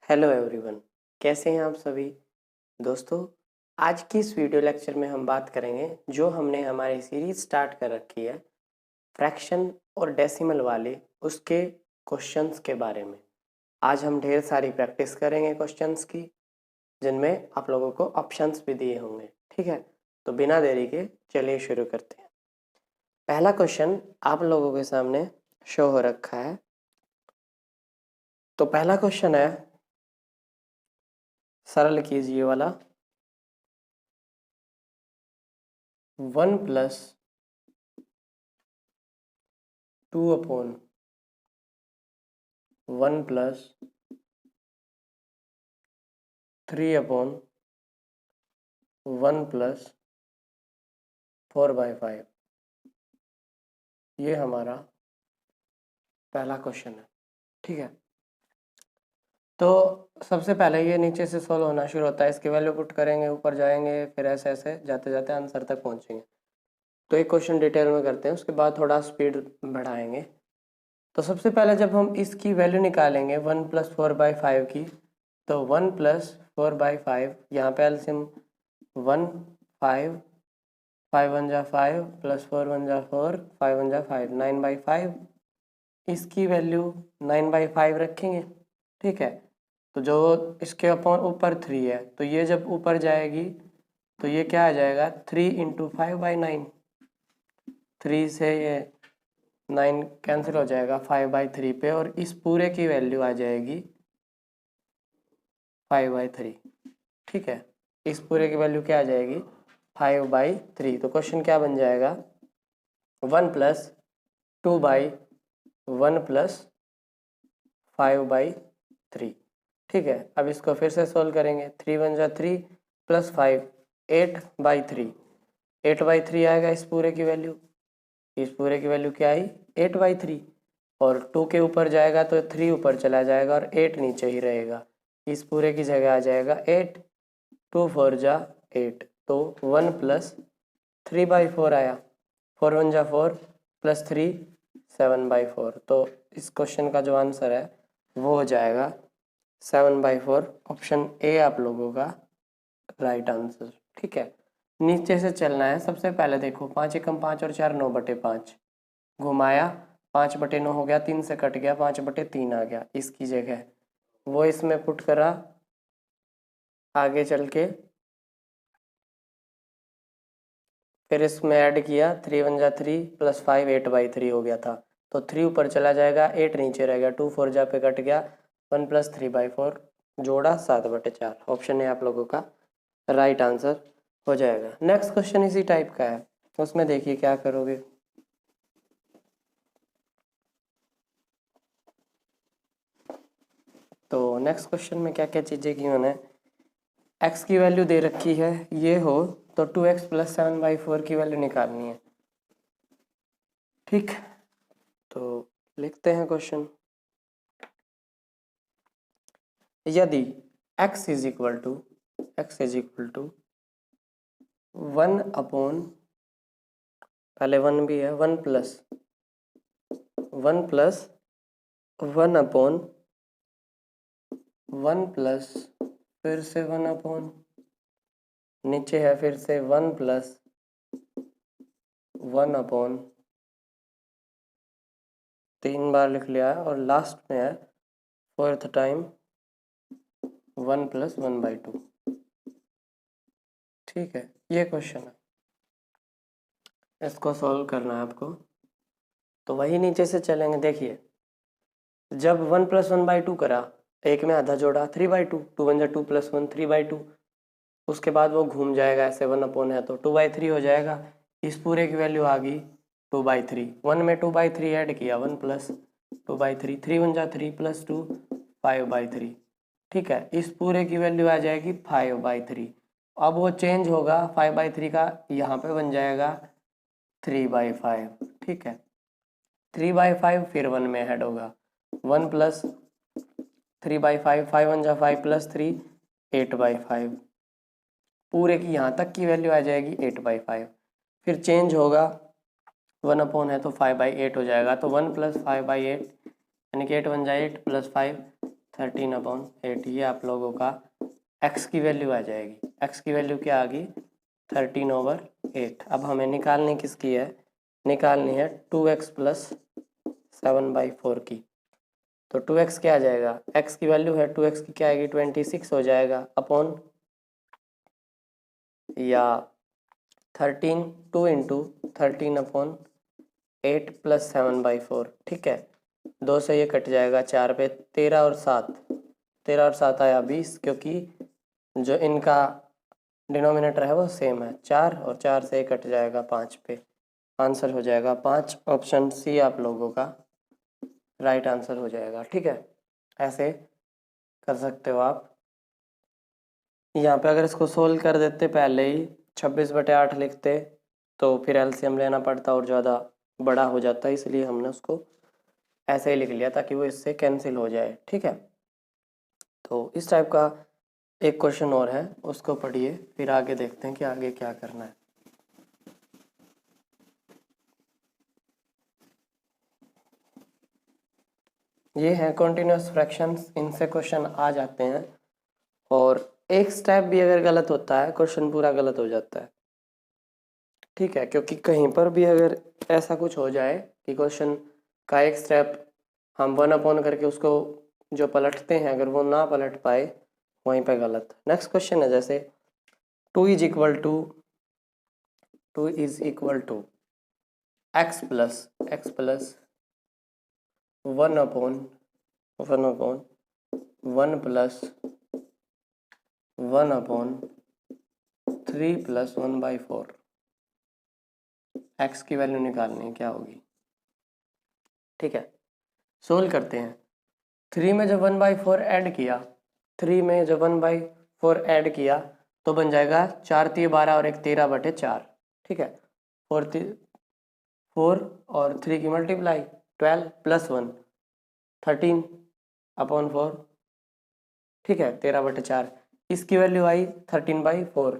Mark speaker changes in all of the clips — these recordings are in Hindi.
Speaker 1: हेलो एवरीवन, कैसे हैं आप सभी दोस्तों। आज की इस वीडियो लेक्चर में हम बात करेंगे जो हमने हमारी सीरीज स्टार्ट कर रखी है फ्रैक्शन और डेसिमल वाले उसके क्वेश्चंस के बारे में। आज हम ढेर सारी प्रैक्टिस करेंगे क्वेश्चंस की, जिनमें आप लोगों को ऑप्शंस भी दिए होंगे। ठीक है, तो बिना देरी के चलिए शुरू करते हैं। पहला क्वेश्चन आप लोगों के सामने शो हो रखा है। तो पहला क्वेश्चन है, सरल कीजिए वाला, 1 + 2 अपॉन 1 + 3 अपॉन 1 + 4/5, ये हमारा पहला क्वेश्चन है। ठीक है, तो सबसे पहले ये नीचे से सॉल्व होना शुरू होता है। इसकी वैल्यू पुट करेंगे, ऊपर जाएंगे, फिर ऐसे ऐसे जाते जाते आंसर तक पहुंचेंगे। तो एक क्वेश्चन डिटेल में करते हैं, उसके बाद थोड़ा स्पीड बढ़ाएंगे। तो सबसे पहले जब हम इसकी वैल्यू निकालेंगे 1 + 4/5 की, तो 1 + 4/5, यहाँ पे एलसीएम 1 5 5 1 जा 5 + 4 1 जा 4 5 1 जा 5 9/5। इसकी वैल्यू 9/5 रखेंगे। ठीक है, तो जो इसके अपॉन ऊपर 3 है, तो ये जब ऊपर जाएगी तो ये क्या आ जाएगा, 3 × 5/9। 3 से ये 9 कैंसिल हो जाएगा 5/3 पे, और इस पूरे की वैल्यू आ जाएगी 5/3। ठीक है, इस पूरे की वैल्यू क्या आ जाएगी, 5/3। तो क्वेश्चन क्या बन जाएगा, 1 + 2/1 + 5/3। ठीक है, अब इसको फिर से सोल्व करेंगे। 3 1 जा 3 + 5 8/3। 8/3 आएगा इस पूरे की वैल्यू। इस पूरे की वैल्यू क्या आई, 8/3। और 2 के ऊपर जाएगा तो 3 ऊपर चला जाएगा और 8 नीचे ही रहेगा। इस पूरे की जगह आ जाएगा 8। 2 4 जा 8, तो 1 + 3/4 आया। 4 1 जा 4 + 3 7/4। तो इस क्वेश्चन का जो आंसर है वो हो जाएगा 7/4। ऑप्शन ए आप लोगों का राइट आंसर। ठीक है, नीचे से चलना है। सबसे पहले देखो, 5 एकम 5 और 4 9/5 घुमाया, 5/9 हो गया, 3 से कट गया, 5/3 आ गया। इसकी जगह वो इसमें पुट करा, आगे चल के फिर इसमें ऐड किया, 3 1 जा 3 + 5 8/3 हो गया था। तो 3 ऊपर चला जाएगा, 8 नीचे रह गया, 2 4 जा पे कट गया, 1 + 3/4 जोड़ा 7/4। ऑप्शन है आप लोगों का राइट आंसर हो जाएगा। नेक्स्ट क्वेश्चन इसी टाइप का है, उसमें देखिए क्या करोगे। तो नेक्स्ट क्वेश्चन में क्या क्या चीज़ें की उन्होंने, x की वैल्यू दे रखी है, ये हो तो 2x + 7/4 की वैल्यू निकालनी है। ठीक, तो लिखते हैं क्वेश्चन। यदि x = 1 अपॉन, पहले 1 भी है, 1 + 1 अपॉन 1 + फिर से 1 अपॉन, नीचे है फिर से 1 + 1 अपॉन, 3 बार लिख लिया है, और लास्ट में है 4th टाइम 1 + 1/2। ठीक है, ये क्वेश्चन है, इसको सॉल्व करना है आपको। तो वही नीचे से चलेंगे। देखिए, जब 1 + 1/2 करा, एक में आधा जोड़ा 3/2, 2 1 जा 2 + 1 3/2। उसके बाद वो घूम जाएगा, ऐसे 1 अपॉन है तो 2/3 हो जाएगा। इस पूरे की वैल्यू आ गई 2/3। 1 में 2/3 ऐड किया, 1 + 2/3, 3 1 जा 3 + 2 5/3। ठीक है, इस पूरे की वैल्यू आ जाएगी 5/3। अब वो चेंज होगा, 5/3 का यहाँ पे बन जाएगा 3/5। ठीक है, 3/5 फिर 1 में ऐड होगा, 1 + 3/5, 5 1 जा 5 + 3 8/5। पूरे की यहाँ तक की वैल्यू आ जाएगी 8/5। फिर चेंज होगा, 1 अपॉन है तो 5/8 हो जाएगा। तो 1 + 5/8, यानी कि 8 1 जा 8 + 5 13/8 ये आप लोगों का x की वैल्यू आ जाएगी। x की वैल्यू क्या आ गई? 13/8। अब हमें निकालनी किसकी है? निकालनी है 2x प्लस 7/4 की। तो 2x क्या आ जाएगा? x की वैल्यू है 2x की क्या आएगी? 26 हो जाएगा अपॉन या 13 2 इंटू 13/8 प्लस 7/4। ठीक है, 2 से ये कट जाएगा, 4 पे 13 और 7, 13 और 7 आया 20, क्योंकि जो इनका डिनोमिनेटर है वो सेम है। 4 और 4 से कट जाएगा 5 पे, आंसर हो जाएगा 5। ऑप्शन सी आप लोगों का राइट आंसर हो जाएगा। ठीक है, ऐसे कर सकते हो आप। यहाँ पे अगर इसको सोल्व कर देते पहले ही 26/8 लिखते तो फिर एलसीएम लेना पड़ता और ज़्यादा बड़ा हो जाता, इसलिए हमने उसको ऐसे ही लिख लिया ताकि वो इससे कैंसिल हो जाए। ठीक है, तो इस टाइप का एक क्वेश्चन और है, उसको पढ़िए, फिर आगे देखते हैं कि आगे क्या करना है। ये है कॉन्टिन्यूस फ्रैक्शंस, इनसे क्वेश्चन आ जाते हैं और एक स्टेप भी अगर गलत होता है क्वेश्चन पूरा गलत हो जाता है। ठीक है, क्योंकि कहीं पर भी अगर ऐसा कुछ हो जाए कि क्वेश्चन का एक स्टेप हम 1 करके उसको जो पलटते हैं अगर वो ना पलट पाए, वहीं पे गलत। नेक्स्ट क्वेश्चन है जैसे 2 is equal to x plus 1/1 plus 1/3 plus 1/4। x की वैल्यू निकालनी है, क्या होगी? ठीक है, सोल्व करते हैं। 3 में जब 1/4 ऐड किया, 3 में जब 1/4 ऐड किया तो बन जाएगा 4 3 12 और 1 13/4। ठीक है, 4 और 3 की मल्टीप्लाई 12 प्लस 1 13/4। ठीक है, 13/4। इसकी वैल्यू आई 13/4,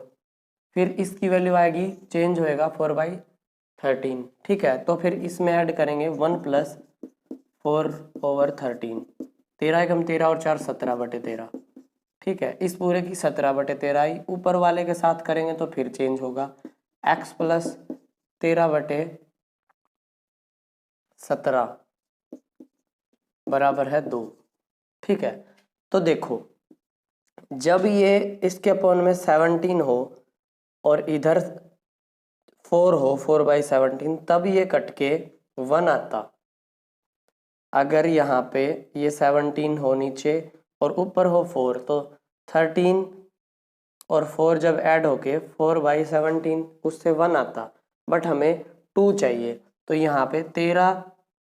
Speaker 1: फिर इसकी वैल्यू आएगी, चेंज होएगा 4/13। ठीक है, तो फिर इसमें ऐड करेंगे 1 प्लस 4/13। 13 एकम 13 और 4 17/13। ठीक है, इस पूरे की 17/13 आई, ऊपर वाले के साथ करेंगे तो फिर चेंज होगा, x प्लस 13/17 बराबर है 2। ठीक है, तो देखो जब ये इसके अपॉन में 17 हो और इधर 4 हो, 4/17, तब ये कट के 1 आता। अगर यहाँ पे ये 17 हो नीचे और ऊपर हो 4, तो 13 और 4 जब ऐड होके 4/17 उससे 1 आता, बट हमें 2 चाहिए। तो यहाँ पे 13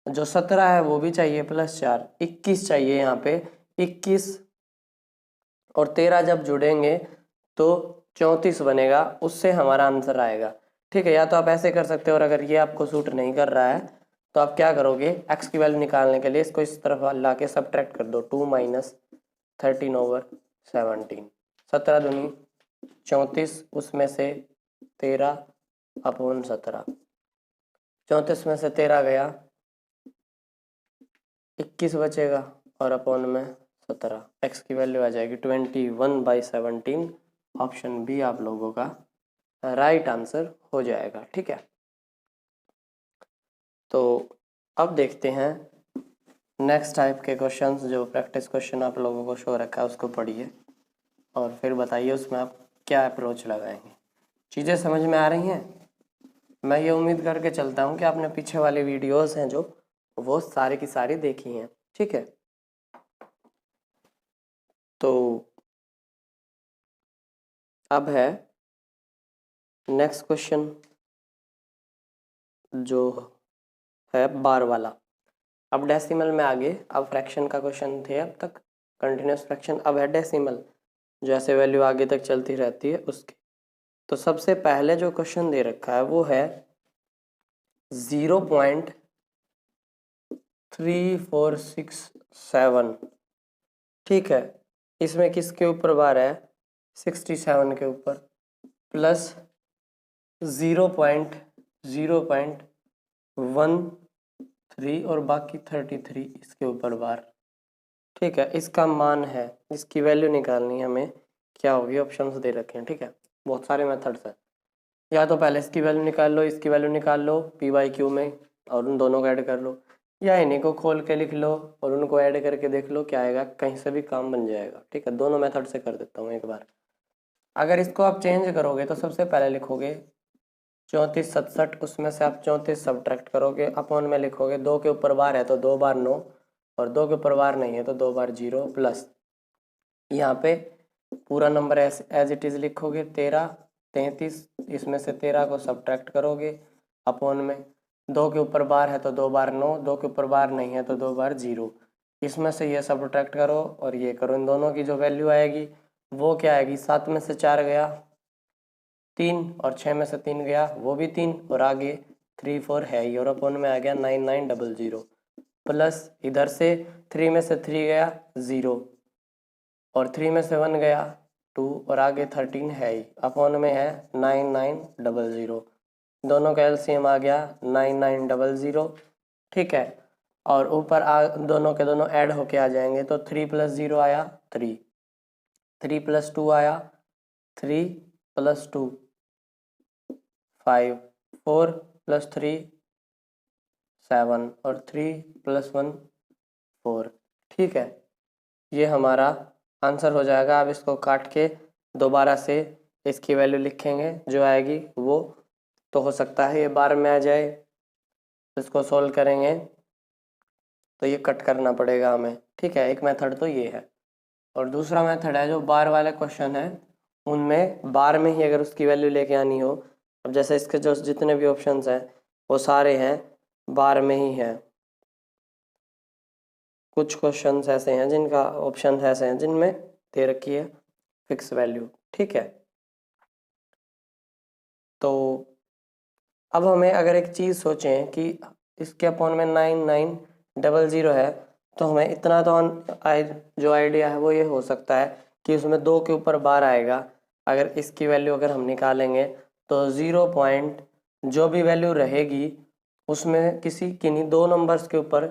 Speaker 1: जो 17 है वो भी चाहिए प्लस 4 21 चाहिए। यहाँ पे 21 और 13 जब जुड़ेंगे तो 34 बनेगा, उससे हमारा आंसर आएगा। ठीक है, या तो आप ऐसे कर सकते हो और अगर ये आपको सूट नहीं कर रहा है तो आप क्या करोगे, x की वैल्यू निकालने के लिए इसको इस तरफ ला के सब्ट्रैक्ट कर दो, 2 माइनस 13/17। 17 दूनी 34, उसमें से 13/17, 34 में से 13 गया, 21 बचेगा और अपॉन में 17। x की वैल्यू आ जाएगी 21/17। ऑप्शन बी आप लोगों का राइट आंसर हो जाएगा। ठीक है, तो अब देखते हैं नेक्स्ट टाइप के क्वेश्चंस, जो प्रैक्टिस क्वेश्चन आप लोगों को शो रखा है उसको पढ़िए और फिर बताइए उसमें आप क्या अप्रोच लगाएंगे। चीज़ें समझ में आ रही हैं? मैं ये उम्मीद करके चलता हूँ कि आपने पीछे वाले वीडियोस हैं जो वो सारी की सारी देखी हैं। ठीक है, तो अब है नेक्स्ट क्वेश्चन जो है बार वाला। अब डेसिमल में आगे, अब फ्रैक्शन का क्वेश्चन थे अब तक, कंटिन्यूस फ्रैक्शन, अब है डेसिमल, जैसे वैल्यू आगे तक चलती रहती है उसकी। तो सबसे पहले जो क्वेश्चन दे रखा है वो है 0.3467। ठीक है, इसमें किसके ऊपर बार है? 67 के ऊपर, प्लस 0.0.13 और बाकी 33 इसके ऊपर बार। ठीक है, इसका मान है, इसकी वैल्यू निकालनी है हमें, क्या होगी, ऑप्शंस दे रखे हैं। ठीक है, बहुत सारे मेथड्स हैं, या तो पहले इसकी वैल्यू निकाल लो, इसकी वैल्यू निकाल लो p/q में और उन दोनों को ऐड कर लो, या इन्हीं को खोल के लिख लो और उनको ऐड करके देख लो क्या आएगा, कहीं से भी काम बन जाएगा। ठीक है, दोनों मेथड से कर देता हूँ एक बार। अगर इसको आप चेंज करोगे तो सबसे पहले लिखोगे 3467, उसमें से आप 34 सब्ट्रैक्ट करोगे, अपॉन में लिखोगे 2 के ऊपर बार है तो 2 बार 9, और 2 के ऊपर बार नहीं है तो 2 बार 0, प्लस यहाँ पे पूरा नंबर एज इट इज़ लिखोगे 13 33, इसमें से 13 को सब्ट्रैक्ट करोगे, अपॉन में 2 के ऊपर बार है तो 2 बार 9, 2 के ऊपर बार नहीं है तो 2 बार 0, इसमें से ये सब्ट्रैक्ट करो और ये करो, इन दोनों की जो वैल्यू आएगी वो क्या आएगी, 7 में से 4 गया 3 और 6 में से 3 गया वो भी 3, और आगे 3 4 है ही, और अपॉन में आ गया 9900, प्लस इधर से 3 में से 3 गया 0 और 3 में से 1 गया 2 और आगे 13 है ही, अपॉन में है 9900, दोनों का एलसीएम आ गया 9900। ठीक है, और ऊपर दोनों के दोनों ऐड होके आ जाएंगे तो 3 + 0 आया 3, 3 + 2 आया 3 + 2 5, 4 + 3 7 और 3 + 1 4। ठीक है, ये हमारा आंसर हो जाएगा। अब इसको काट के दोबारा से इसकी वैल्यू लिखेंगे, जो आएगी वो तो हो सकता है ये बार में आ जाए, इसको सोल्व करेंगे तो ये कट करना पड़ेगा हमें। ठीक है, एक मेथड तो ये है, और दूसरा मेथड है जो बार वाले क्वेश्चन है उनमें बार में ही अगर उसकी वैल्यू लेके आनी हो। अब जैसे इसके जो जितने भी ऑप्शंस हैं वो सारे हैं बार में ही हैं, कुछ क्वेश्चंस ऐसे हैं जिनका ऑप्शन ऐसे हैं जिनमें दे रखी है फिक्स वैल्यू। ठीक है, तो अब हमें अगर एक चीज़ सोचें कि इसके अपॉन में 9900 है, तो हमें इतना तो जो आइडिया है वो ये हो सकता है कि उसमें 2 के ऊपर बार आएगा, अगर इसकी वैल्यू अगर हम निकालेंगे तो 0 पॉइंट जो भी वैल्यू रहेगी उसमें किन्हीं 2 नंबर्स के ऊपर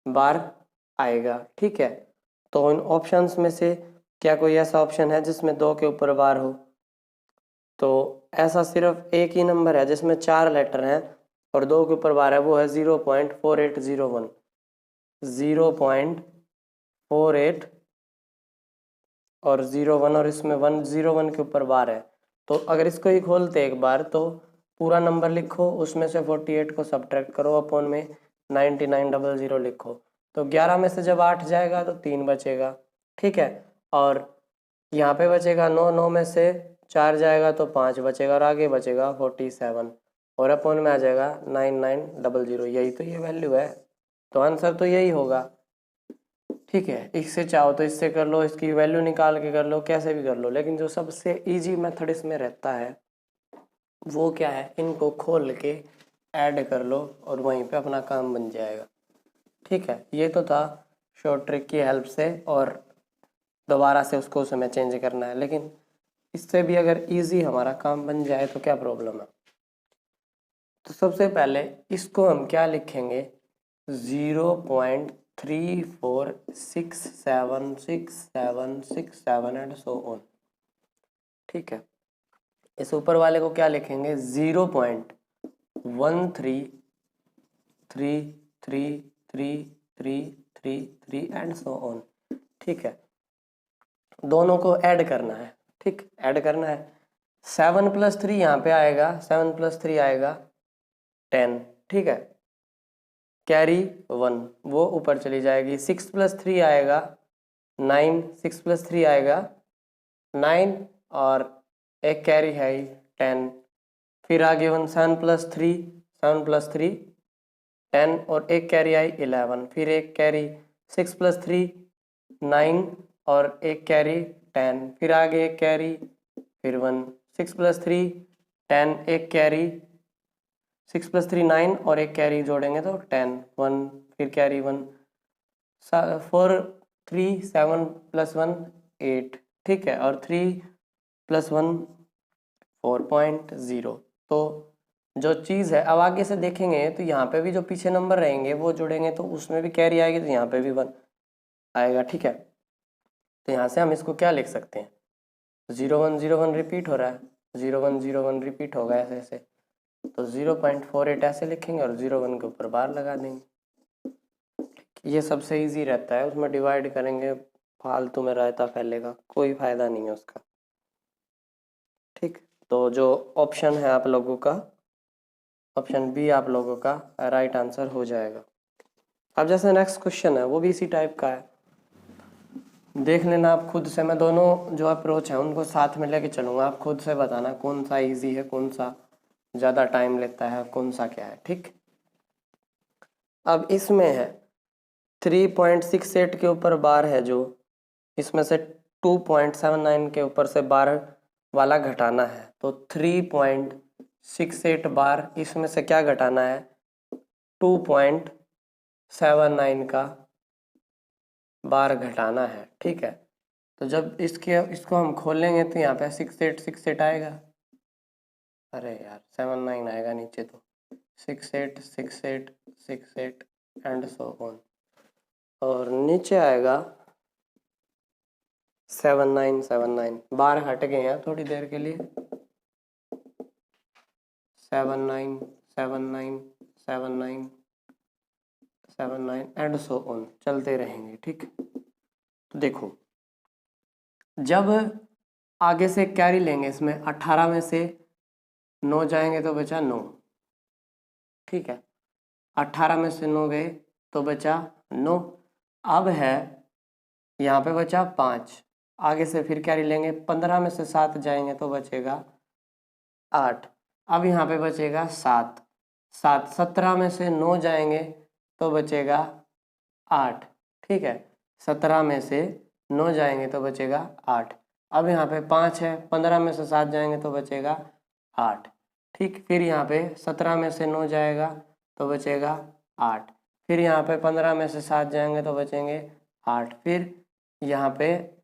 Speaker 1: बार आएगा। ठीक है, तो इन ऑप्शंस में से क्या कोई ऐसा ऑप्शन है जिसमें 2 के ऊपर बार हो? तो ऐसा सिर्फ एक ही नंबर है जिसमें 4 लेटर हैं और 2 के ऊपर बार है, वो है 0.4801, 0.48 और 01, और इसमें 101 के ऊपर बार है। तो अगर इसको ही खोलते एक बार तो पूरा नंबर लिखो, उसमें से 48 को सब्ट्रैक्ट करो, अपॉन में 9900 लिखो, तो 11 में से जब 8 जाएगा तो 3 बचेगा। ठीक है, और यहाँ पे बचेगा 9, 9 में से 4 जाएगा तो 5 बचेगा, और आगे बचेगा 47, और अपॉन में आ जाएगा 9900। यही तो ये वैल्यू है, तो आंसर तो यही होगा। ठीक है, इससे चाहो तो इससे कर लो, इसकी वैल्यू निकाल के कर लो, कैसे भी कर लो, लेकिन जो सबसे इजी मेथड इसमें रहता है वो क्या है, इनको खोल के ऐड कर लो और वहीं पे अपना काम बन जाएगा। ठीक है, ये तो था शॉर्ट ट्रिक की हेल्प से, और दोबारा से उसको उसमें चेंज करना है, लेकिन इससे भी अगर इजी हमारा काम बन जाए तो क्या प्रॉब्लम है। तो सबसे पहले इसको हम क्या लिखेंगे, 0.34676767 एंड सो ऑन। ठीक है, इस ऊपर वाले को क्या लिखेंगे, 0.13333333 एंड सो ऑन। ठीक है, दोनों को ऐड करना है। ठीक, ऐड करना है, 7 + 3 यहाँ पे आएगा, 7 + 3 आएगा 10। ठीक है, कैरी 1 वो ऊपर चली जाएगी, 6 + 3 आएगा 9, 6 + 3 आएगा 9, और एक कैरी है 10, फिर आगे 1, 7 + 3 7 + 3 10, और एक कैरी आई 11, फिर एक कैरी 6 + 3 9, और एक कैरी 10, फिर आगे एक कैरी, फिर 1, 6 + 3 10, एक कैरी 6 + 3 9, और एक कैरी जोड़ेंगे तो 10 1, फिर कैरी 1 4 3 7 + 1 8। ठीक है, और 3 + 1 4.0। तो जो चीज़ है अब आगे से देखेंगे तो यहाँ पे भी जो पीछे नंबर रहेंगे वो जोड़ेंगे तो उसमें भी कैरी आएगी, तो यहाँ पे भी 1। आएगा, ठीक है। तो यहाँ से हम इसको क्या लिख सकते हैं, 0 1 0 1 रिपीट हो रहा है, 0 1 0 1 रिपीट होगा ऐसे ऐसे, तो 0.48 ऐसे लिखेंगे और 0 1 के ऊपर बार लगा देंगे। ये सबसे इजी रहता है, उसमें डिवाइड करेंगे फालतू में रायता फैलेगा, कोई फायदा नहीं है उसका, ठीक। तो जो ऑप्शन है आप लोगों का, ऑप्शन बी आप लोगों का राइट आंसर हो जाएगा। अब जैसे नेक्स्ट क्वेश्चन है वो भी इसी टाइप का है, देख लेना आप खुद से, मैं दोनों जो अप्रोच है उनको साथ में लेके चलूँगा, आप खुद से बताना कौन सा इजी है, कौन सा ज़्यादा टाइम लेता है, कौन सा क्या है, ठीक। अब इसमें है 3.68 के ऊपर बार है, जो इसमें से 2.79 के ऊपर से बार वाला घटाना है, तो 3.68 बार इसमें से क्या घटाना है, 2.79 का बार घटाना है, ठीक है। तो जब इसको हम खोलेंगे तो यहाँ पे 6868 आएगा, अरे यार 79 आएगा नीचे, तो 68 68 68 एंड सो ऑन, और नीचे आएगा 7979, बार हट गए हैं थोड़ी देर के लिए, 79 79 79 79 एंड सो ऑन चलते रहेंगे, ठीक। तो देखो जब आगे से कैरी लेंगे, इसमें 18 में से 9 जाएंगे तो बचा 9, ठीक है, 18 में से 9 गए तो बचा 9। अब है यहाँ पे बचा 5, आगे से फिर कैरी लेंगे, 15 में से 7 जाएंगे तो बचेगा 8, अब यहाँ पे बचेगा 7, 17 में से 9 जाएंगे तो बचेगा 8, ठीक है, 17 में से 9 जाएंगे तो बचेगा 8। अब यहाँ पे 5 है, 15 में से 7 जाएंगे तो बचेगा 8, ठीक। फिर यहाँ पे 17 में से 9 जाएगा तो बचेगा 8, फिर यहाँ पे 15 में से 7 जाएंगे तो बचेंगे 8, फिर यहाँ पे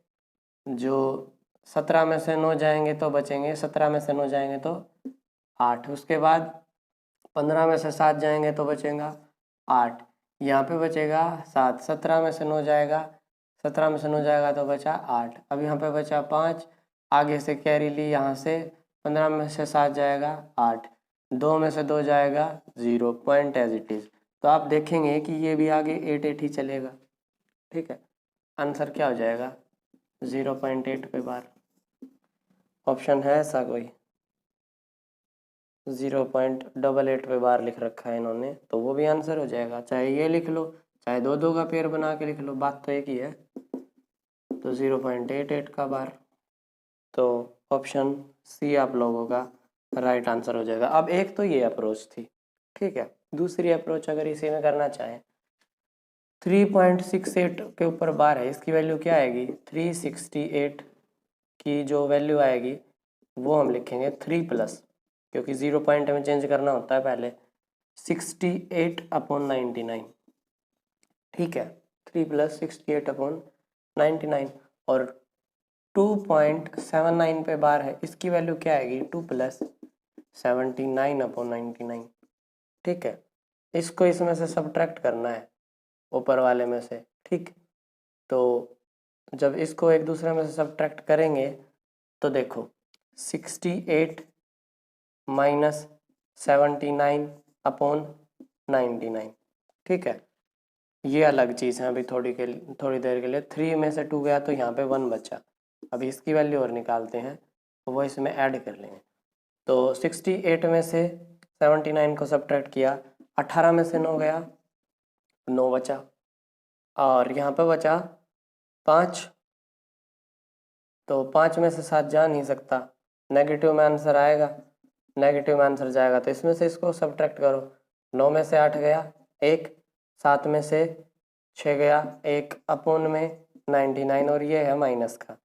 Speaker 1: जो 17 में से 9 जाएंगे तो बचेंगे, 17 में से 9 जाएंगे तो 8, उसके बाद 15 में से 7 जाएंगे तो बचेगा 8, यहाँ पे बचेगा 7, 17 में से 9 जाएगा, 17 में से 9 जाएगा तो बचा 8, अब यहाँ पे बचा 5, आगे से कैरी ली, यहाँ से 15 में से 7 जाएगा 8, 2 में से 2 जाएगा 0, पॉइंट एज इट इज़। तो आप देखेंगे कि ये भी आगे 8 8 ही चलेगा, ठीक है। आंसर क्या हो जाएगा, 0.8 पे बार। ऑप्शन है ऐसा कोई, 0.88 पे बार लिख रखा है इन्होंने, तो वो भी आंसर हो जाएगा, चाहे ये लिख लो चाहे दो दो का पेयर बना के लिख लो, बात तो एक ही है। तो 0.88 का बार, तो ऑप्शन सी आप लोगों का राइट आंसर हो जाएगा। अब एक तो ये अप्रोच थी, ठीक है, दूसरी अप्रोच अगर इसी में करना चाहें, 3.68 के ऊपर बार है, इसकी वैल्यू क्या आएगी, 368 की जो वैल्यू आएगी वो हम लिखेंगे 3+, क्योंकि 0 पॉइंट में चेंज करना होता है पहले, 68/99, ठीक है, 3 + 68/99, और 2.79 पे बार है, इसकी वैल्यू क्या आएगी, 2 + 79/99, ठीक है। इसको इसमें से सब्ट्रैक्ट करना है ऊपर वाले में से, ठीक। तो जब इसको एक दूसरे में से सब्ट्रैक्ट करेंगे तो देखो 68 - 79/99, ठीक है, ये अलग चीज़ है। अभी थोड़ी देर के लिए 3 में से 2 गया तो यहाँ पे 1 बचा, अभी इसकी वैल्यू और निकालते हैं तो वो इसमें ऐड कर लेंगे। तो 68 में से 79 को सब्ट्रैक्ट किया, 18 में से 9 गया, 9 बचा, और यहाँ पे बचा 5, तो 5 में से 7 जा नहीं सकता, नेगेटिव में आंसर आएगा, नेगेटिव में आंसर जाएगा तो इसमें से इसको सब्ट्रैक्ट करो, 9 में से 8 गया 1, 7 में से 6 गया 1, अपॉन में 99, और ये है माइनस का,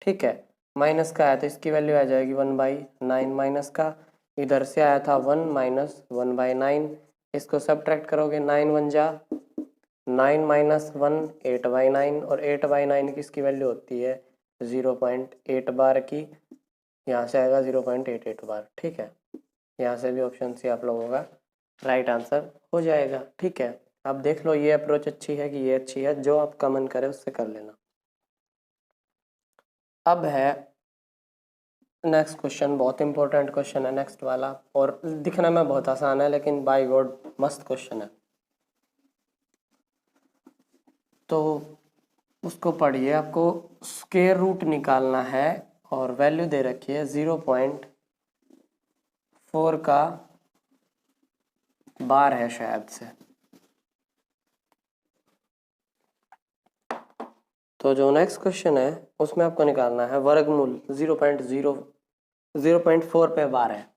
Speaker 1: ठीक है, माइनस का है तो इसकी वैल्यू आ जाएगी 1/9, माइनस का इधर से आया था 1 - 1/9, इसको सब्ट्रैक्ट करोगे 9 1 जा 9 - 1 8/9, और 8/9 की इसकी वैल्यू होती है 0.8 बार की, यहाँ से आएगा 0.88 बार, ठीक है। यहाँ से भी ऑप्शन सी आप लोगों का राइट आंसर हो जाएगा, ठीक है। आप देख लो ये अप्रोच अच्छी है कि ये अच्छी है, जो आपका मन करे उससे कर लेना। अब है नेक्स्ट क्वेश्चन, बहुत इंपॉर्टेंट क्वेश्चन है नेक्स्ट वाला, और दिखने में बहुत आसान है लेकिन बाय गॉड मस्त क्वेश्चन है। तो उसको पढ़िए, आपको स्क्वायर रूट निकालना है और वैल्यू दे रखी है 0.4 का बार है शायद से। तो जो नेक्स्ट क्वेश्चन है उसमें आपको निकालना है वर्गमूल 0.4 पे बार है,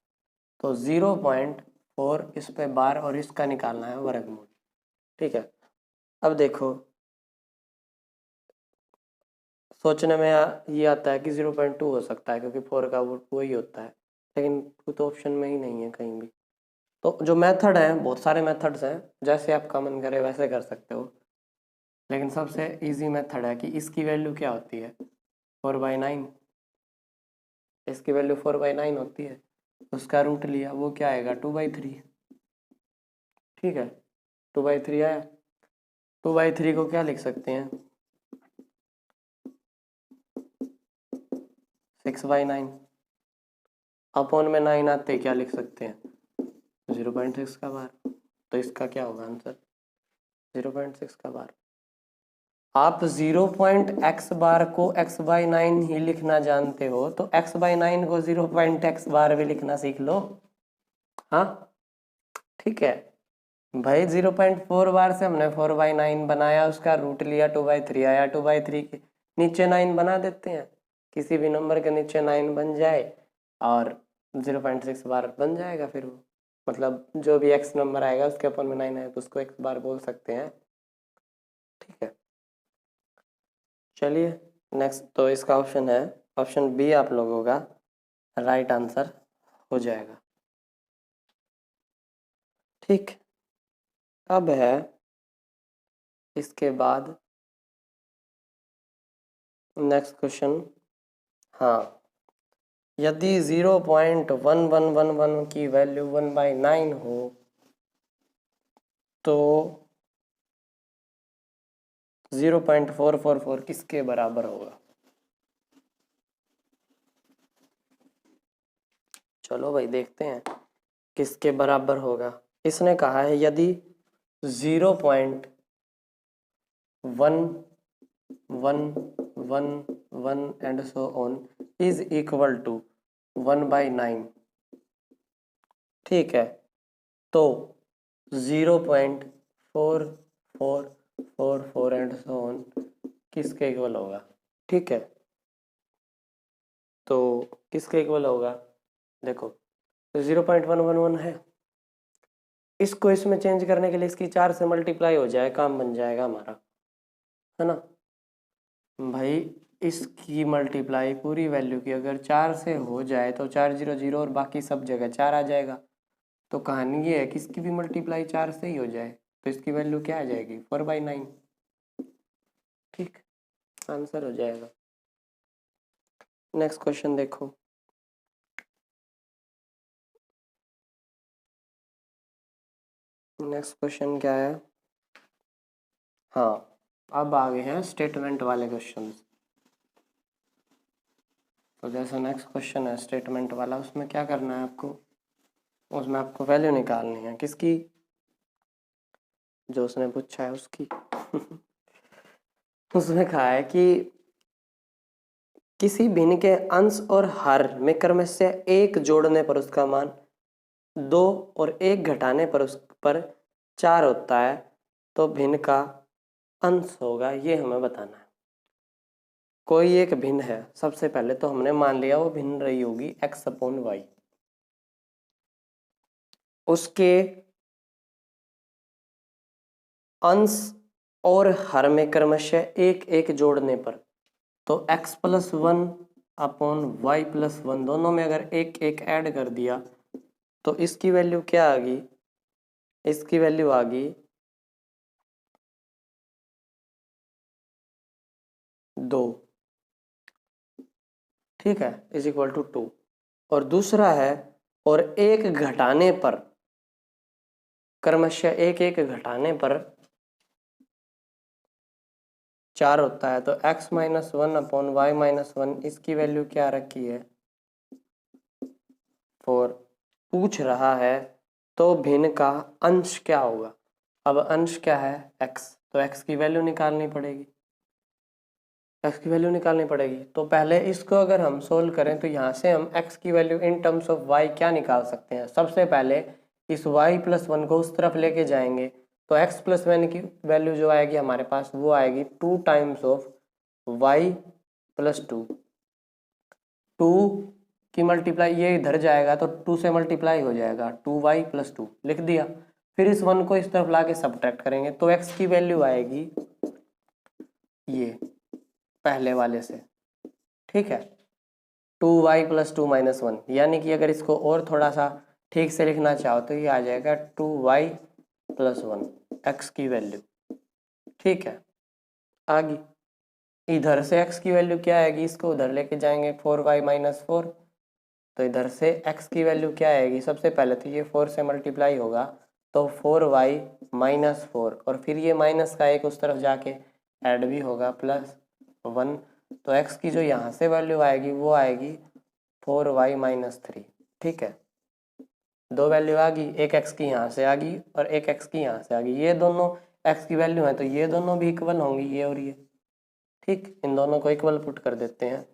Speaker 1: तो 0.4 इस पे बार और इसका निकालना है वर्गमूल। ठीक है, अब देखो सोचने में ये आता है कि 0.2 हो सकता है क्योंकि 4 का वही होता है, लेकिन वो तो ऑप्शन में ही नहीं है कहीं भी। तो जो मेथड है, बहुत सारे मेथड्स हैं, जैसे आपका मन करे वैसे कर सकते हो, लेकिन सबसे इजी मेथड है कि इसकी वैल्यू क्या होती है 4/9, इसकी वैल्यू 4/9 होती है, उसका रूट लिया, वो क्या आएगा 2/3। ठीक है, 2/3 आया, 2/3 को क्या लिख सकते हैं 6/9, अपॉन में 9 आते क्या लिख सकते हैं 0.6 का बार, तो इसका क्या होगा आंसर 0.6 का बार। आप 0.x बार को x/9 ही लिखना जानते हो तो x/9 को 0.x बार भी लिखना सीख लो। हाँ ठीक है भाई, 0.4 बार से हमने 4/9 बनाया, उसका रूट लिया 2/3 आया, 2/3 के नीचे 9 बना देते हैं, किसी भी नंबर के नीचे 9 बन जाए और 0.6 बार बन जाएगा, फिर वो मतलब जो भी x नंबर आएगा उसके अपन में 9 है तो उसको x बार बोल सकते हैं। ठीक है, चलिए नेक्स्ट, तो इसका ऑप्शन है ऑप्शन बी आप लोगों का राइट आंसर हो जाएगा। ठीक, अब है इसके बाद नेक्स्ट क्वेश्चन। हाँ, यदि 0.1111 की वैल्यू 1/9 हो तो 0.444 किसके बराबर होगा। चलो भाई देखते हैं किसके बराबर होगा। इसने कहा है यदि 0.1111 and so on is equal to 1/9, ठीक है, तो 0.4444 एंड सो ऑन किसके इक्वल होगा। ठीक है, तो किसके इक्वल होगा, देखो 0.111 है, इसको इसमें चेंज करने के लिए इसकी 4 से मल्टीप्लाई हो जाए, काम बन जाएगा हमारा, है ना भाई। इसकी मल्टीप्लाई पूरी वैल्यू की अगर 4 से हो जाए तो 4 0 0 और बाकी सब जगह 4 आ जाएगा। तो कहानी ये है कि इसकी भी मल्टीप्लाई 4 से ही हो जाए तो इसकी वैल्यू क्या आ जाएगी 4/9। ठीक, आंसर हो जाएगा। नेक्स्ट क्वेश्चन देखो, नेक्स्ट क्वेश्चन क्या है। हाँ, अब आगे हैं स्टेटमेंट वाले क्वेश्चन। तो जैसे नेक्स्ट क्वेश्चन है स्टेटमेंट वाला, उसमें क्या करना है आपको, उसमें आपको वैल्यू निकालनी है किसकी, जो उसने पूछा है उसकी। उसमें कहा है कि किसी भिन्न के अंश और हर में क्रमशः से 1 जोड़ने पर उसका मान 2 और 1 घटाने पर उस पर 4 होता है, तो भिन्न का अंश होगा, ये हमें बताना है। कोई एक भिन्न है, सबसे पहले तो हमने मान लिया वो भिन्न रही होगी x/y, उसके अंश और हर में क्रमशः 1 1 जोड़ने पर, तो x+1/y+1 दोनों में अगर 1 1 ऐड कर दिया तो इसकी वैल्यू क्या आ गई, इसकी वैल्यू आ गई 2, ठीक है, इज इक्वल टू 2। और दूसरा है और 1 घटाने पर, क्रमशः 1 1 घटाने पर 4 होता है तो x minus 1 upon Y minus 1 इसकी वैल्यू क्या रखी है 4 पूछ रहा है। तो भिन्न का अंश क्या होगा। अब अंश क्या है x, तो x की वैल्यू निकालनी पड़ेगी, x की वैल्यू निकालनी पड़ेगी। तो पहले इसको अगर हम सोल्व करें तो यहाँ से हम x की value in terms of y क्या निकाल सकते हैं। सबसे पहले इस y प्लस 1 को उस तरफ लेके जाएंगे तो x प्लस 1 की वैल्यू जो आएगी हमारे पास वो आएगी 2 टाइम्स ऑफ y प्लस 2। 2 की मल्टीप्लाई ये इधर जाएगा तो 2 से मल्टीप्लाई हो जाएगा 2y प्लस 2 लिख दिया। फिर इस 1 को इस तरफ ला के सब्ट्रैक्ट करेंगे तो x की वैल्यू आएगी ये पहले वाले से, ठीक है 2y प्लस 2 माइनस 1, यानी कि अगर इसको और थोड़ा सा ठीक से लिखना चाहो तो ये आ जाएगा 2y प्लस 1 x की वैल्यू, ठीक है। आगे इधर से x की वैल्यू क्या आएगी, इसको उधर लेके जाएंगे 4y माइनस 4, तो इधर से x की वैल्यू क्या आएगी, सबसे पहले तो ये 4 से मल्टीप्लाई होगा तो 4y माइनस 4 और फिर ये माइनस का एक उस तरफ जाके ऐड भी होगा प्लस 1, तो x की जो यहाँ से वैल्यू आएगी वो आएगी 4y माइनस 3, ठीक है। दो वैल्यू आ गई, एक x की यहाँ से आ गई और एक x की यहाँ से आ गई, ये दोनों x की वैल्यू है तो ये दोनों भी इक्वल होंगी ये और ये, ठीक। इन दोनों को इक्वल पुट कर देते हैं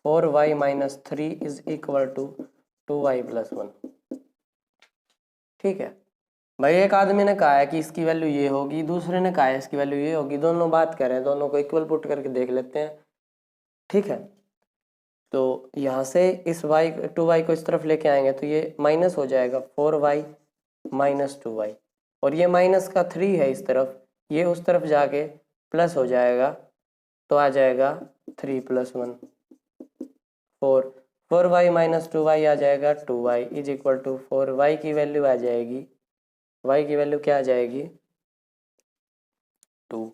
Speaker 1: 4y minus 3 is equal to 2y plus 1, ठीक है। भाई एक आदमी ने कहा है कि इसकी वैल्यू ये होगी, दूसरे ने कहा है इसकी वैल्यू ये होगी, दोनों बात कर रहे हैं, दोनों को इक्वल पुट करके देख लेते हैं, ठीक है। तो यहाँ से इस y 2y को इस तरफ लेके आएंगे तो ये माइनस हो जाएगा 4y माइनस 2y और ये माइनस का 3 है इस तरफ, ये उस तरफ जाके प्लस हो जाएगा तो आ जाएगा 3 प्लस 1 4y माइनस 2y आ जाएगा 2y is equal to 4y की वैल्यू आ जाएगी, y की वैल्यू क्या आ जाएगी 2,